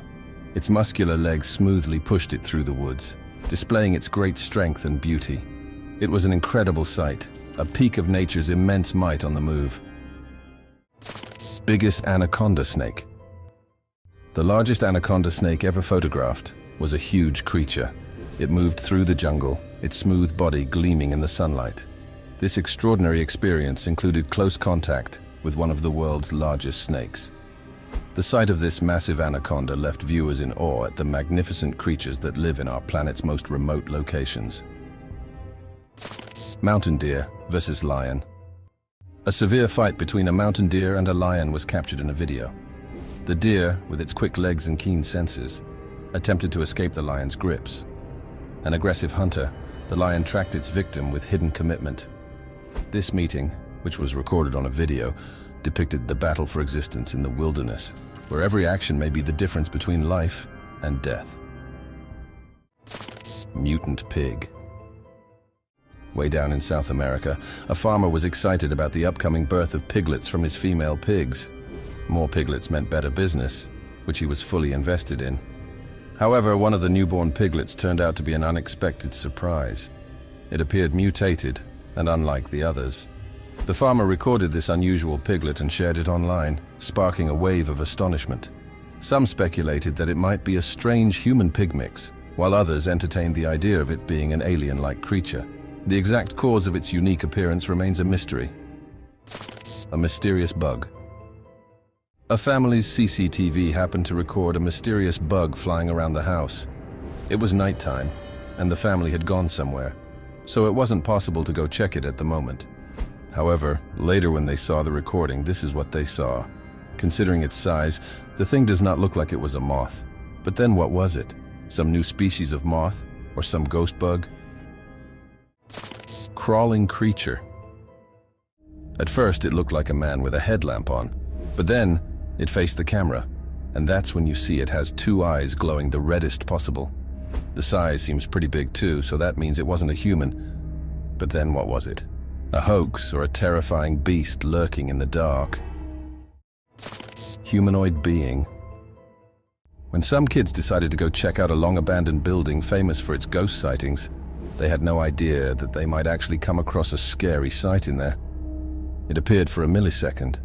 [SPEAKER 1] Its muscular legs smoothly pushed it through the woods, displaying its great strength and beauty. It was an incredible sight, a peak of nature's immense might on the move. Biggest anaconda snake. The largest anaconda snake ever photographed was a huge creature. It moved through the jungle, its smooth body gleaming in the sunlight. This extraordinary experience included close contact with one of the world's largest snakes. The sight of this massive anaconda left viewers in awe at the magnificent creatures that live in our planet's most remote locations. Mountain deer versus lion. A severe fight between a mountain deer and a lion was captured in a video. The deer, with its quick legs and keen senses, attempted to escape the lion's grips. An aggressive hunter, the lion tracked its victim with hidden commitment. This meeting, which was recorded on a video, depicted the battle for existence in the wilderness, where every action may be the difference between life and death. Mutant pig. Way down in South America, a farmer was excited about the upcoming birth of piglets from his female pigs. More piglets meant better business, which he was fully invested in. However, one of the newborn piglets turned out to be an unexpected surprise. It appeared mutated and unlike the others. The farmer recorded this unusual piglet and shared it online, sparking a wave of astonishment. Some speculated that it might be a strange human-pig mix, while others entertained the idea of it being an alien-like creature. The exact cause of its unique appearance remains a mystery. A mysterious bug. A family's CCTV happened to record a mysterious bug flying around the house. It was nighttime, and the family had gone somewhere, so it wasn't possible to go check it at the moment. However, later when they saw the recording, this is what they saw. Considering its size, the thing does not look like it was a moth. But then what was it? Some new species of moth? Or some ghost bug? Crawling creature. At first, it looked like a man with a headlamp on, but then it faced the camera, and that's when you see it has two eyes glowing the reddest possible. The size seems pretty big too, so that means it wasn't a human. But then what was it? A hoax or a terrifying beast lurking in the dark? Humanoid being. When some kids decided to go check out a long-abandoned building famous for its ghost sightings, they had no idea that they might actually come across a scary sight in there. It appeared for a millisecond,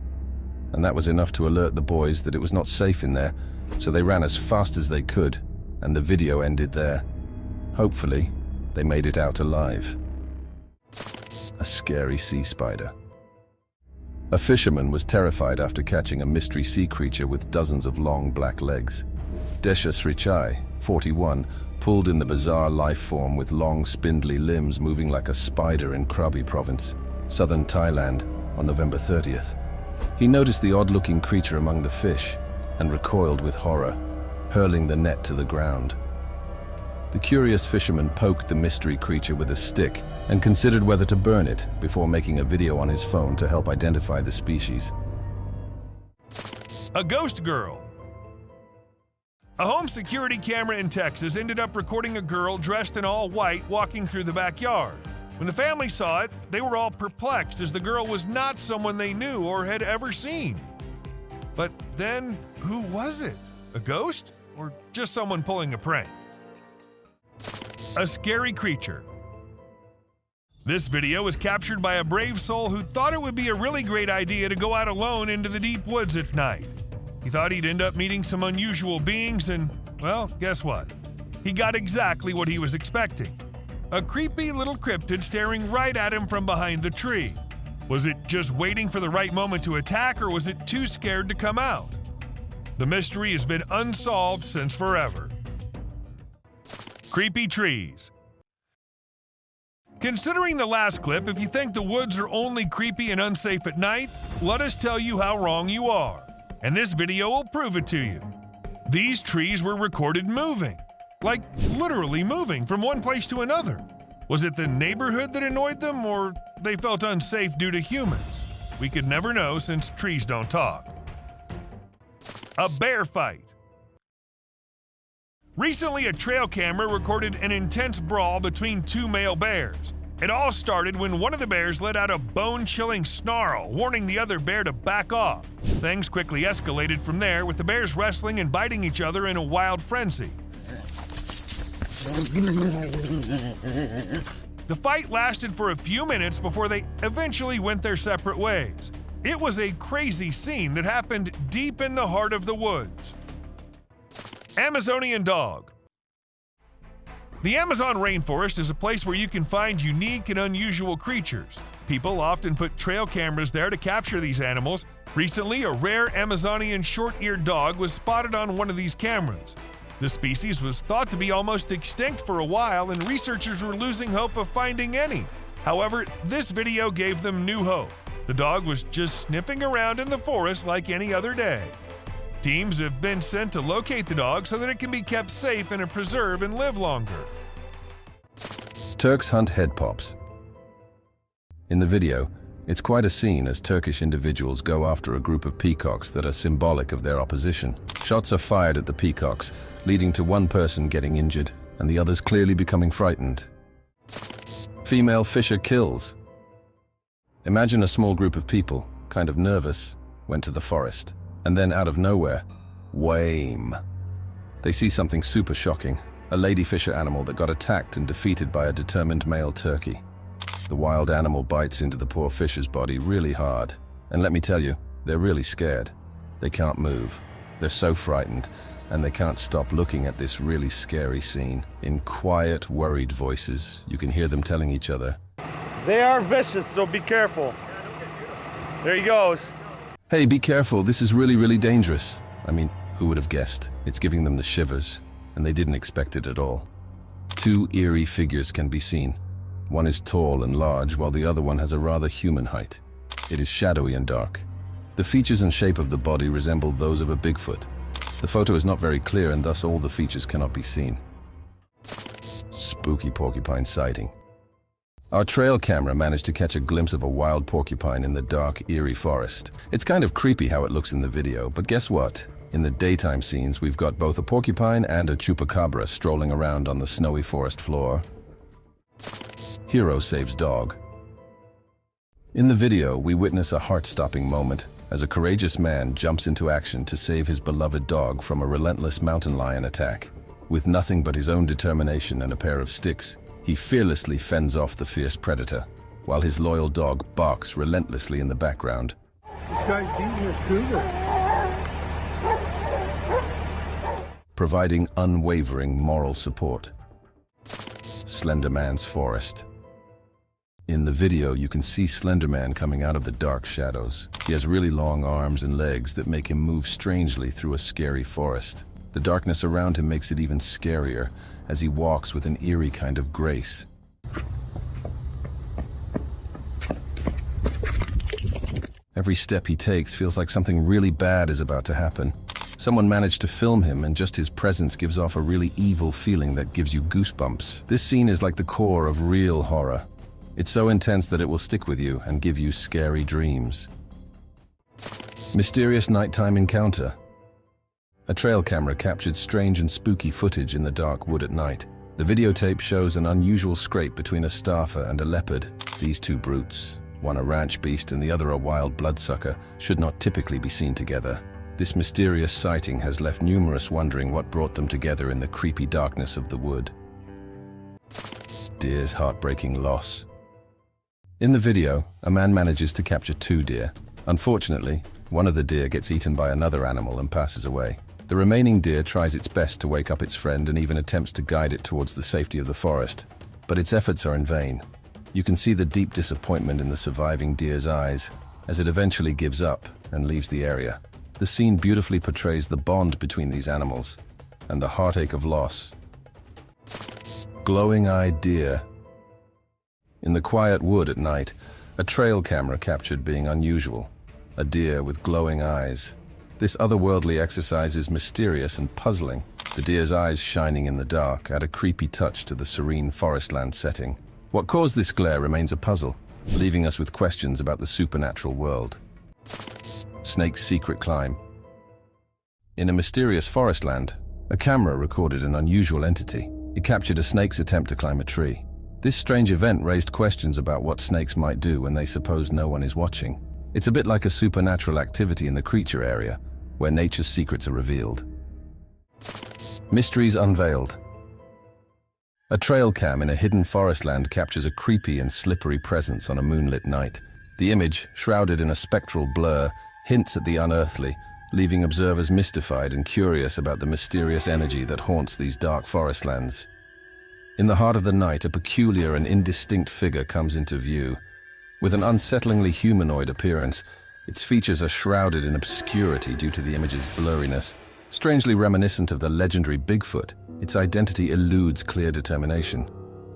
[SPEAKER 1] and that was enough to alert the boys that it was not safe in there, so they ran as fast as they could, and the video ended there. Hopefully, they made it out alive. A scary sea spider. A fisherman was terrified after catching a mystery sea creature with dozens of long black legs. Desha Srichai, 41, pulled in the bizarre life form with long spindly limbs moving like a spider in Krabi province, southern Thailand, on November 30th. He noticed the odd-looking creature among the fish and recoiled with horror, hurling the net to the ground. The curious fisherman poked the mystery creature with a stick and considered whether to burn it before making a video on his phone to help identify the species.
[SPEAKER 2] A ghost girl. A home security camera in Texas ended up recording a girl dressed in all white walking through the backyard. When the family saw it, they were all perplexed as the girl was not someone they knew or had ever seen. But then, who was it? A ghost? Or just someone pulling a prank? A scary creature. This video was captured by a brave soul who thought it would be a really great idea to go out alone into the deep woods at night. He thought he'd end up meeting some unusual beings and, well, guess what? He got exactly what he was expecting. A creepy little cryptid staring right at him from behind the tree. Was it just waiting for the right moment to attack, or was it too scared to come out? The mystery has been unsolved since forever. Creepy trees. Considering the last clip, if you think the woods are only creepy and unsafe at night, let us tell you how wrong you are. And this video will prove it to you. These trees were recorded moving. Like, literally moving from one place to another. Was it the neighborhood that annoyed them, or they felt unsafe due to humans? We could never know since trees don't talk. A bear fight. Recently, a trail camera recorded an intense brawl between two male bears. It all started when one of the bears let out a bone-chilling snarl, warning the other bear to back off. Things quickly escalated from there, with the bears wrestling and biting each other in a wild frenzy. The fight lasted for a few minutes before they eventually went their separate ways. It was a crazy scene that happened deep in the heart of the woods. Amazonian dog. The Amazon rainforest is a place where you can find unique and unusual creatures. People often put trail cameras there to capture these animals. Recently, a rare Amazonian short-eared dog was spotted on one of these cameras. The species was thought to be almost extinct for a while, and researchers were losing hope of finding any. However, this video gave them new hope. The dog was just sniffing around in the forest like any other day. Teams have been sent to locate the dog so that it can be kept safe in a preserve and live longer.
[SPEAKER 1] Turks hunt head pops. In the video, it's quite a scene as Turkish individuals go after a group of peacocks that are symbolic of their opposition. Shots are fired at the peacocks, leading to one person getting injured and the others clearly becoming frightened. Female fisher kills. Imagine a small group of people, kind of nervous, went to the forest, and then out of nowhere, wham! They see something super shocking, a lady fisher animal that got attacked and defeated by a determined male turkey. The wild animal bites into the poor fisher's body really hard, and let me tell you, they're really scared. They can't move. They're so frightened, and they can't stop looking at this really scary scene. In quiet, worried voices, you can hear them telling each other,
[SPEAKER 6] "They are vicious, so be careful." There he goes.
[SPEAKER 1] "Hey, be careful, this is really, really dangerous." I mean, who would have guessed? It's giving them the shivers, and they didn't expect it at all. Two eerie figures can be seen. One is tall and large, while the other one has a rather human height. It is shadowy and dark. The features and shape of the body resemble those of a Bigfoot. The photo is not very clear and thus all the features cannot be seen. Spooky porcupine sighting. Our trail camera managed to catch a glimpse of a wild porcupine in the dark, eerie forest. It's kind of creepy how it looks in the video, but guess what? In the daytime scenes, we've got both a porcupine and a chupacabra strolling around on the snowy forest floor. Hero saves dog. In the video, we witness a heart-stopping moment as a courageous man jumps into action to save his beloved dog from a relentless mountain lion attack. With nothing but his own determination and a pair of sticks, he fearlessly fends off the fierce predator, while his loyal dog barks relentlessly in the background.
[SPEAKER 6] This guy's beating his cougar.
[SPEAKER 1] Providing unwavering moral support. Slender Man's forest. In the video, you can see Slender Man coming out of the dark shadows. He has really long arms and legs that make him move strangely through a scary forest. The darkness around him makes it even scarier as he walks with an eerie kind of grace. Every step he takes feels like something really bad is about to happen. Someone managed to film him, and just his presence gives off a really evil feeling that gives you goosebumps. This scene is like the core of real horror. It's so intense that it will stick with you and give you scary dreams. Mysterious nighttime encounter. A trail camera captured strange and spooky footage in the dark wood at night. The videotape shows an unusual scrape between a staffer and a leopard. These two brutes, one a ranch beast and the other a wild bloodsucker, should not typically be seen together. This mysterious sighting has left numerous wondering what brought them together in the creepy darkness of the wood. Deer's heartbreaking loss. In the video, a man manages to capture 2 deer. Unfortunately, one of the deer gets eaten by another animal and passes away. The remaining deer tries its best to wake up its friend and even attempts to guide it towards the safety of the forest, but its efforts are in vain. You can see the deep disappointment in the surviving deer's eyes as it eventually gives up and leaves the area. The scene beautifully portrays the bond between these animals and the heartache of loss. Glowing-eyed deer. In the quiet wood at night, a trail camera captured being unusual. A deer with glowing eyes. This otherworldly exercise is mysterious and puzzling. The deer's eyes shining in the dark add a creepy touch to the serene forestland setting. What caused this glare remains a puzzle, leaving us with questions about the supernatural world. Snake's secret climb. In a mysterious forestland, a camera recorded an unusual entity. It captured a snake's attempt to climb a tree. This strange event raised questions about what snakes might do when they suppose no one is watching. It's a bit like a supernatural activity in the creature area, where nature's secrets are revealed. Mysteries unveiled. A trail cam in a hidden forestland captures a creepy and slippery presence on a moonlit night. The image, shrouded in a spectral blur, hints at the unearthly, leaving observers mystified and curious about the mysterious energy that haunts these dark forestlands. In the heart of the night, a peculiar and indistinct figure comes into view. With an unsettlingly humanoid appearance, its features are shrouded in obscurity due to the image's blurriness. Strangely reminiscent of the legendary Bigfoot, its identity eludes clear determination,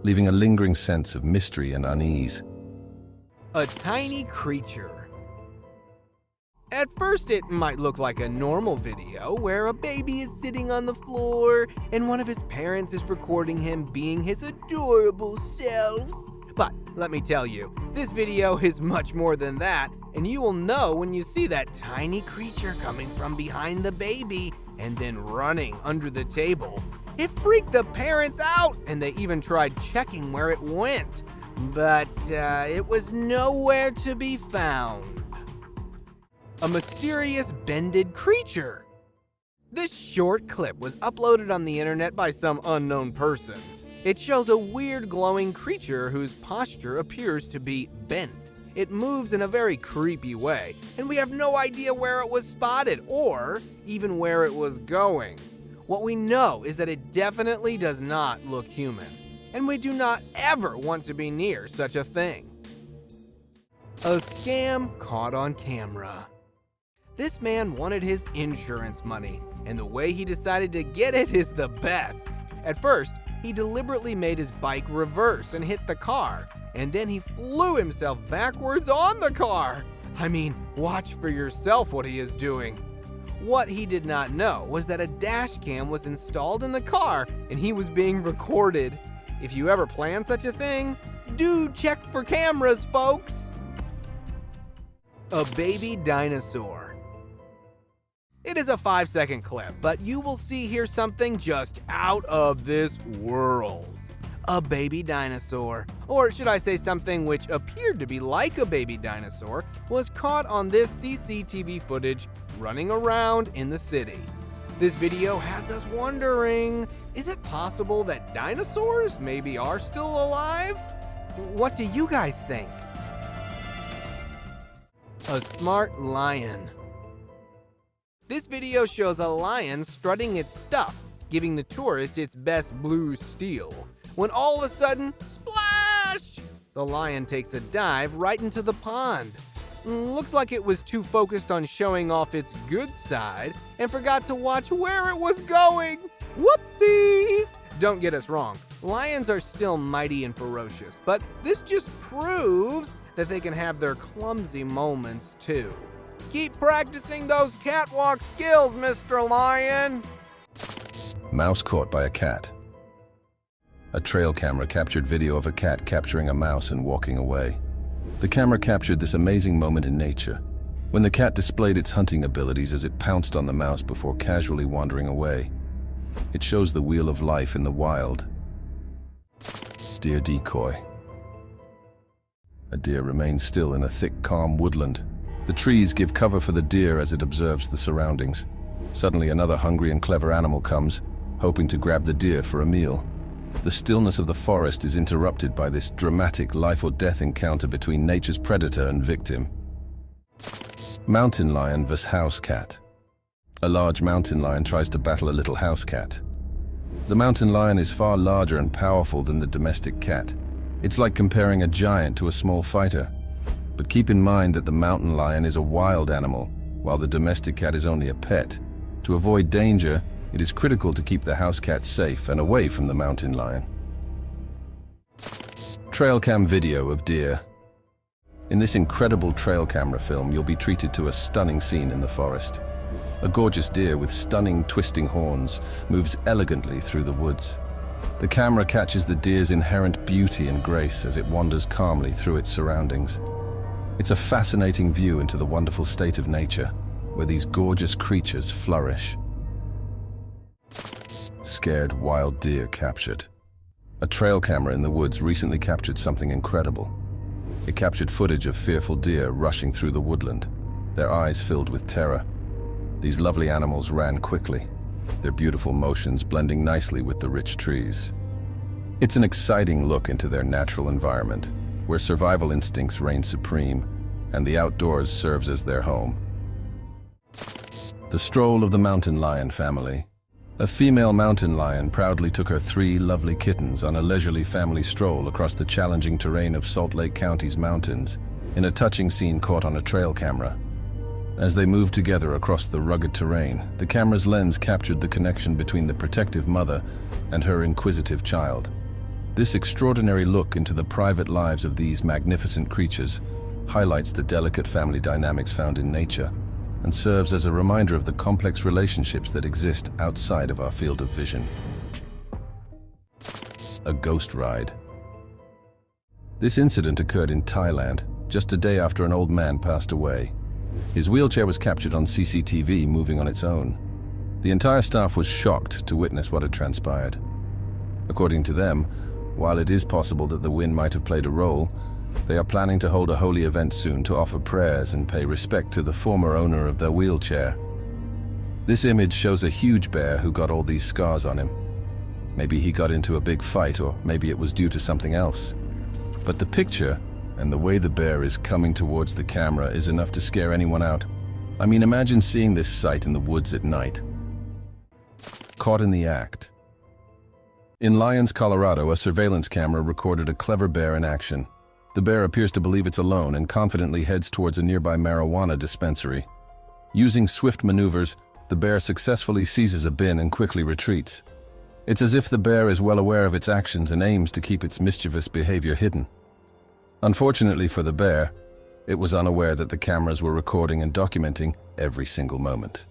[SPEAKER 1] leaving a lingering sense of mystery and unease.
[SPEAKER 3] A tiny creature. At first, it might look like a normal video where a baby is sitting on the floor and one of his parents is recording him being his adorable self. But let me tell you, this video is much more than that, and you will know when you see that tiny creature coming from behind the baby and then running under the table. It freaked the parents out, and they even tried checking where it went, but it was nowhere to be found. A mysterious bended creature. This short clip was uploaded on the internet by some unknown person. It shows a weird glowing creature whose posture appears to be bent. It moves in a very creepy way, and we have no idea where it was spotted or even where it was going. What we know is that it definitely does not look human, and we do not ever want to be near such a thing. A scam caught on camera. This man wanted his insurance money, and the way he decided to get it is the best. At first, he deliberately made his bike reverse and hit the car, and then he flew himself backwards on the car. I mean, watch for yourself what he is doing. What he did not know was that a dash cam was installed in the car and he was being recorded. If you ever plan such a thing, do check for cameras, folks. A baby dinosaur. It is a 5-second clip, but you will see here something just out of this world. A baby dinosaur, or should I say something which appeared to be like a baby dinosaur, was caught on this CCTV footage running around in the city. This video has us wondering, is it possible that dinosaurs maybe are still alive? What do you guys think? A smart lion. This video shows a lion strutting its stuff, giving the tourist its best blue steel, when all of a sudden, splash! The lion takes a dive right into the pond. Looks like it was too focused on showing off its good side and forgot to watch where it was going. Whoopsie! Don't get us wrong, lions are still mighty and ferocious, but this just proves that they can have their clumsy moments too. Keep practicing those catwalk skills, Mr. Lion!
[SPEAKER 1] Mouse caught by a cat. A trail camera captured video of a cat capturing a mouse and walking away. The camera captured this amazing moment in nature, when the cat displayed its hunting abilities as it pounced on the mouse before casually wandering away. It shows the wheel of life in the wild. Deer decoy. A deer remains still in a thick, calm woodland. The trees give cover for the deer as it observes the surroundings. Suddenly, another hungry and clever animal comes, hoping to grab the deer for a meal. The stillness of the forest is interrupted by this dramatic life-or-death encounter between nature's predator and victim. Mountain lion vs. house cat. A large mountain lion tries to battle a little house cat. The mountain lion is far larger and powerful than the domestic cat. It's like comparing a giant to a small fighter. But keep in mind that the mountain lion is a wild animal, while the domestic cat is only a pet. To avoid danger, it is critical to keep the house cat safe and away from the mountain lion. Trail cam video of deer. In this incredible trail camera film, you'll be treated to a stunning scene in the forest. A gorgeous deer with stunning twisting horns moves elegantly through the woods. The camera catches the deer's inherent beauty and grace as it wanders calmly through its surroundings. It's a fascinating view into the wonderful state of nature, where these gorgeous creatures flourish. Scared wild deer captured. A trail camera in the woods recently captured something incredible. It captured footage of fearful deer rushing through the woodland, their eyes filled with terror. These lovely animals ran quickly, their beautiful motions blending nicely with the rich trees. It's an exciting look into their natural environment, where survival instincts reign supreme, and the outdoors serves as their home. The stroll of the mountain lion family. A female mountain lion proudly took her 3 lovely kittens on a leisurely family stroll across the challenging terrain of Salt Lake County's mountains, in a touching scene caught on a trail camera. As they moved together across the rugged terrain, the camera's lens captured the connection between the protective mother and her inquisitive child. This extraordinary look into the private lives of these magnificent creatures highlights the delicate family dynamics found in nature and serves as a reminder of the complex relationships that exist outside of our field of vision. A ghost ride. This incident occurred in Thailand, just a day after an old man passed away. His wheelchair was captured on CCTV moving on its own. The entire staff was shocked to witness what had transpired. According to them, while it is possible that the wind might have played a role, they are planning to hold a holy event soon to offer prayers and pay respect to the former owner of their wheelchair. This image shows a huge bear who got all these scars on him. Maybe he got into a big fight, or maybe it was due to something else. But the picture and the way the bear is coming towards the camera is enough to scare anyone out. I mean, imagine seeing this sight in the woods at night. Caught in the act. In Lyons, Colorado, a surveillance camera recorded a clever bear in action. The bear appears to believe it's alone and confidently heads towards a nearby marijuana dispensary. Using swift maneuvers, the bear successfully seizes a bin and quickly retreats. It's as if the bear is well aware of its actions and aims to keep its mischievous behavior hidden. Unfortunately for the bear, It was unaware that the cameras were recording and documenting every single moment.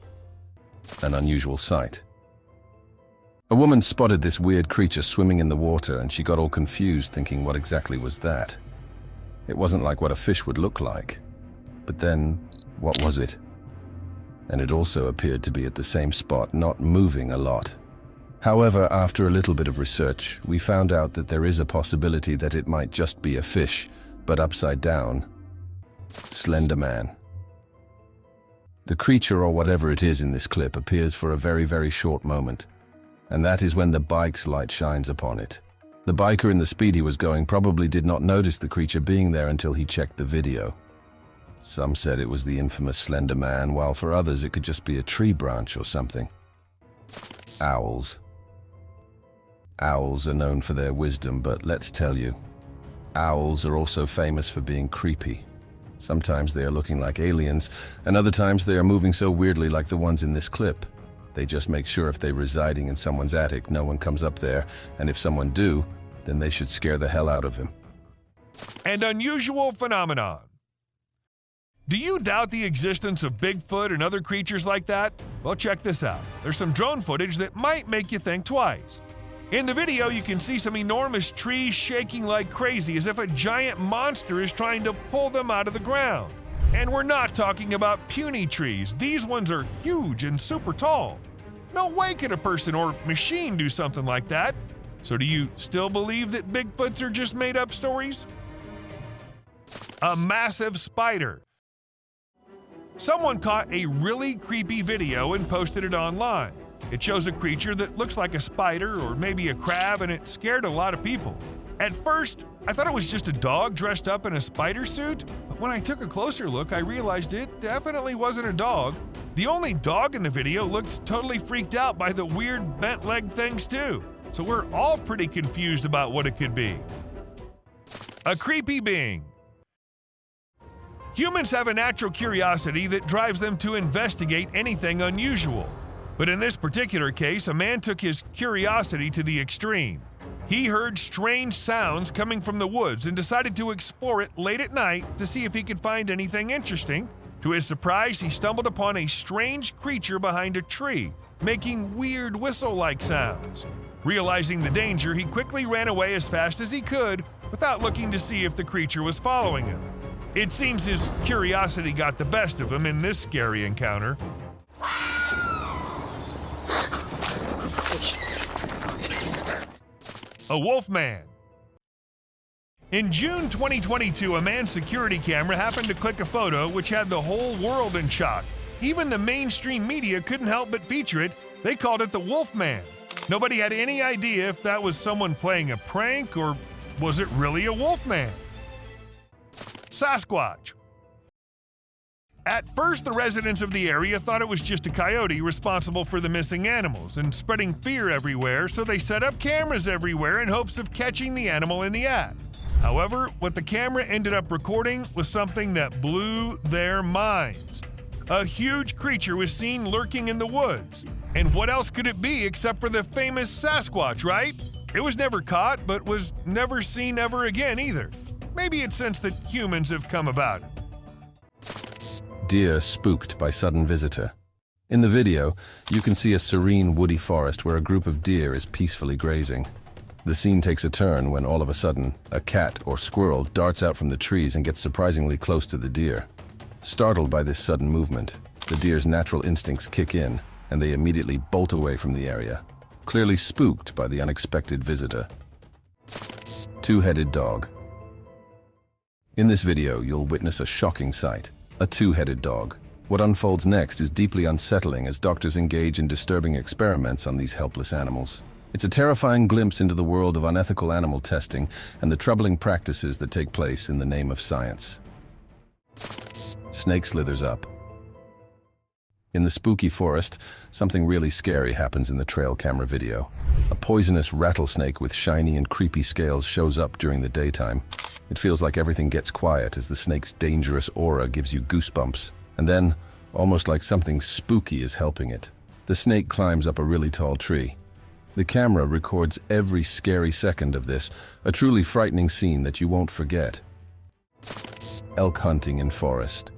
[SPEAKER 1] An unusual sight. A woman spotted this weird creature swimming in the water, and she got all confused, thinking what exactly was that? It wasn't like what a fish would look like. But then, what was it? And it also appeared to be at the same spot, not moving a lot. However, after a little bit of research, we found out that there is a possibility that it might just be a fish, but upside down. Slender Man. The creature, or whatever it is in this clip, appears for a very, very short moment, and that is when the bike's light shines upon it. The biker in the speed he was going probably did not notice the creature being there until he checked the video. Some said it was the infamous Slender Man, while for others it could just be a tree branch or something. Owls. Owls are known for their wisdom, but let's tell you, owls are also famous for being creepy. Sometimes they are looking like aliens, and other times they are moving so weirdly like the ones in this clip. They just make sure if they're residing in someone's attic, no one comes up there, and if someone do, then they should scare the hell out of him.
[SPEAKER 2] An unusual phenomenon. Do you doubt the existence of Bigfoot and other creatures like that? Well, check this out. There's some drone footage that might make you think twice. In the video, you can see some enormous trees shaking like crazy as if a giant monster is trying to pull them out of the ground. And we're not talking about puny trees. These ones are huge and super tall. No way could a person or machine do something like that. So do you still believe that Bigfoots are just made-up stories? A massive spider. Someone caught a really creepy video and posted it online. It shows a creature that looks like a spider or maybe a crab, and it scared a lot of people. At first, I thought it was just a dog dressed up in a spider suit, but when I took a closer look, I realized it definitely wasn't a dog. The only dog in the video looked totally freaked out by the weird bent-legged things too, so we're all pretty confused about what it could be. A creepy being. Humans have a natural curiosity that drives them to investigate anything unusual. But in this particular case, a man took his curiosity to the extreme. He heard strange sounds coming from the woods and decided to explore it late at night to see if he could find anything interesting. To his surprise, he stumbled upon a strange creature behind a tree, making weird whistle-like sounds. Realizing the danger, he quickly ran away as fast as he could without looking to see if the creature was following him. It seems his curiosity got the best of him in this scary encounter. A wolfman. In June 2022, a man's security camera happened to click a photo which had the whole world in shock. Even the mainstream media couldn't help but feature it. They called it the Wolfman. Nobody had any idea if that was someone playing a prank or was it really a wolfman. Sasquatch. At first, the residents of the area thought it was just a coyote responsible for the missing animals and spreading fear everywhere, so they set up cameras everywhere in hopes of catching the animal in the act. However, what the camera ended up recording was something that blew their minds. A huge creature was seen lurking in the woods. And what else could it be except for the famous Sasquatch, right? It was never caught, but was never seen ever again either. Maybe it's since that humans have come about it.
[SPEAKER 1] Deer spooked by sudden visitor. In the video, you can see a serene woody forest where a group of deer is peacefully grazing. The scene takes a turn when all of a sudden, a cat or squirrel darts out from the trees and gets surprisingly close to the deer. Startled by this sudden movement, the deer's natural instincts kick in, and they immediately bolt away from the area, clearly spooked by the unexpected visitor. Two-headed dog. In this video, you'll witness a shocking sight. A two-headed dog. What unfolds next is deeply unsettling as doctors engage in disturbing experiments on these helpless animals. It's a terrifying glimpse into the world of unethical animal testing and the troubling practices that take place in the name of science. Snake slithers up. In the spooky forest, something really scary happens in the trail camera video. A poisonous rattlesnake with shiny and creepy scales shows up during the daytime. It feels like everything gets quiet as the snake's dangerous aura gives you goosebumps. And then, almost like something spooky is helping it, the snake climbs up a really tall tree. The camera records every scary second of this, a truly frightening scene that you won't forget. elk hunting in forest.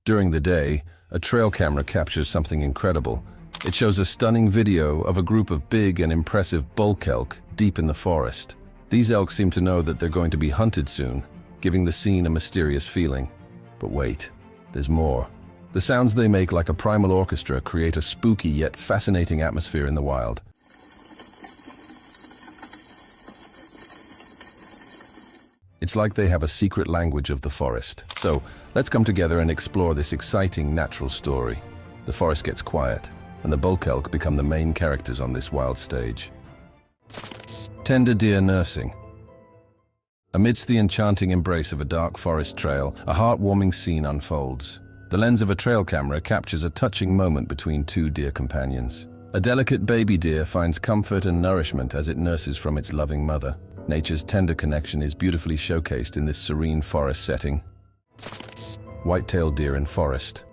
[SPEAKER 1] During the day, a trail camera captures something incredible. It shows a stunning video of a group of big and impressive bulk elk deep in the forest. These elk seem to know that they're going to be hunted soon, giving the scene a mysterious feeling. But wait, there's more. The sounds they make, like a primal orchestra, create a spooky yet fascinating atmosphere in the wild. It's like they have a secret language of the forest. So, let's come together and explore this exciting natural story. The forest gets quiet, and the bulk elk become the main characters on this wild stage. Tender deer nursing. Amidst the enchanting embrace of a dark forest trail, a heartwarming scene unfolds. The lens of a trail camera captures a touching moment between two deer companions. A delicate baby deer finds comfort and nourishment as it nurses from its loving mother. Nature's tender connection is beautifully showcased in this serene forest setting. White-tailed deer in forest.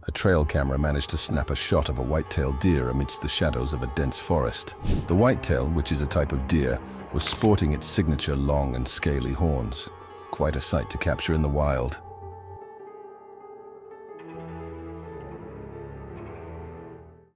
[SPEAKER 1] A trail camera managed to snap a shot of a white-tailed deer amidst the shadows of a dense forest. The whitetail, which is a type of deer, was sporting its signature long and scaly horns. Quite a sight to capture in the wild.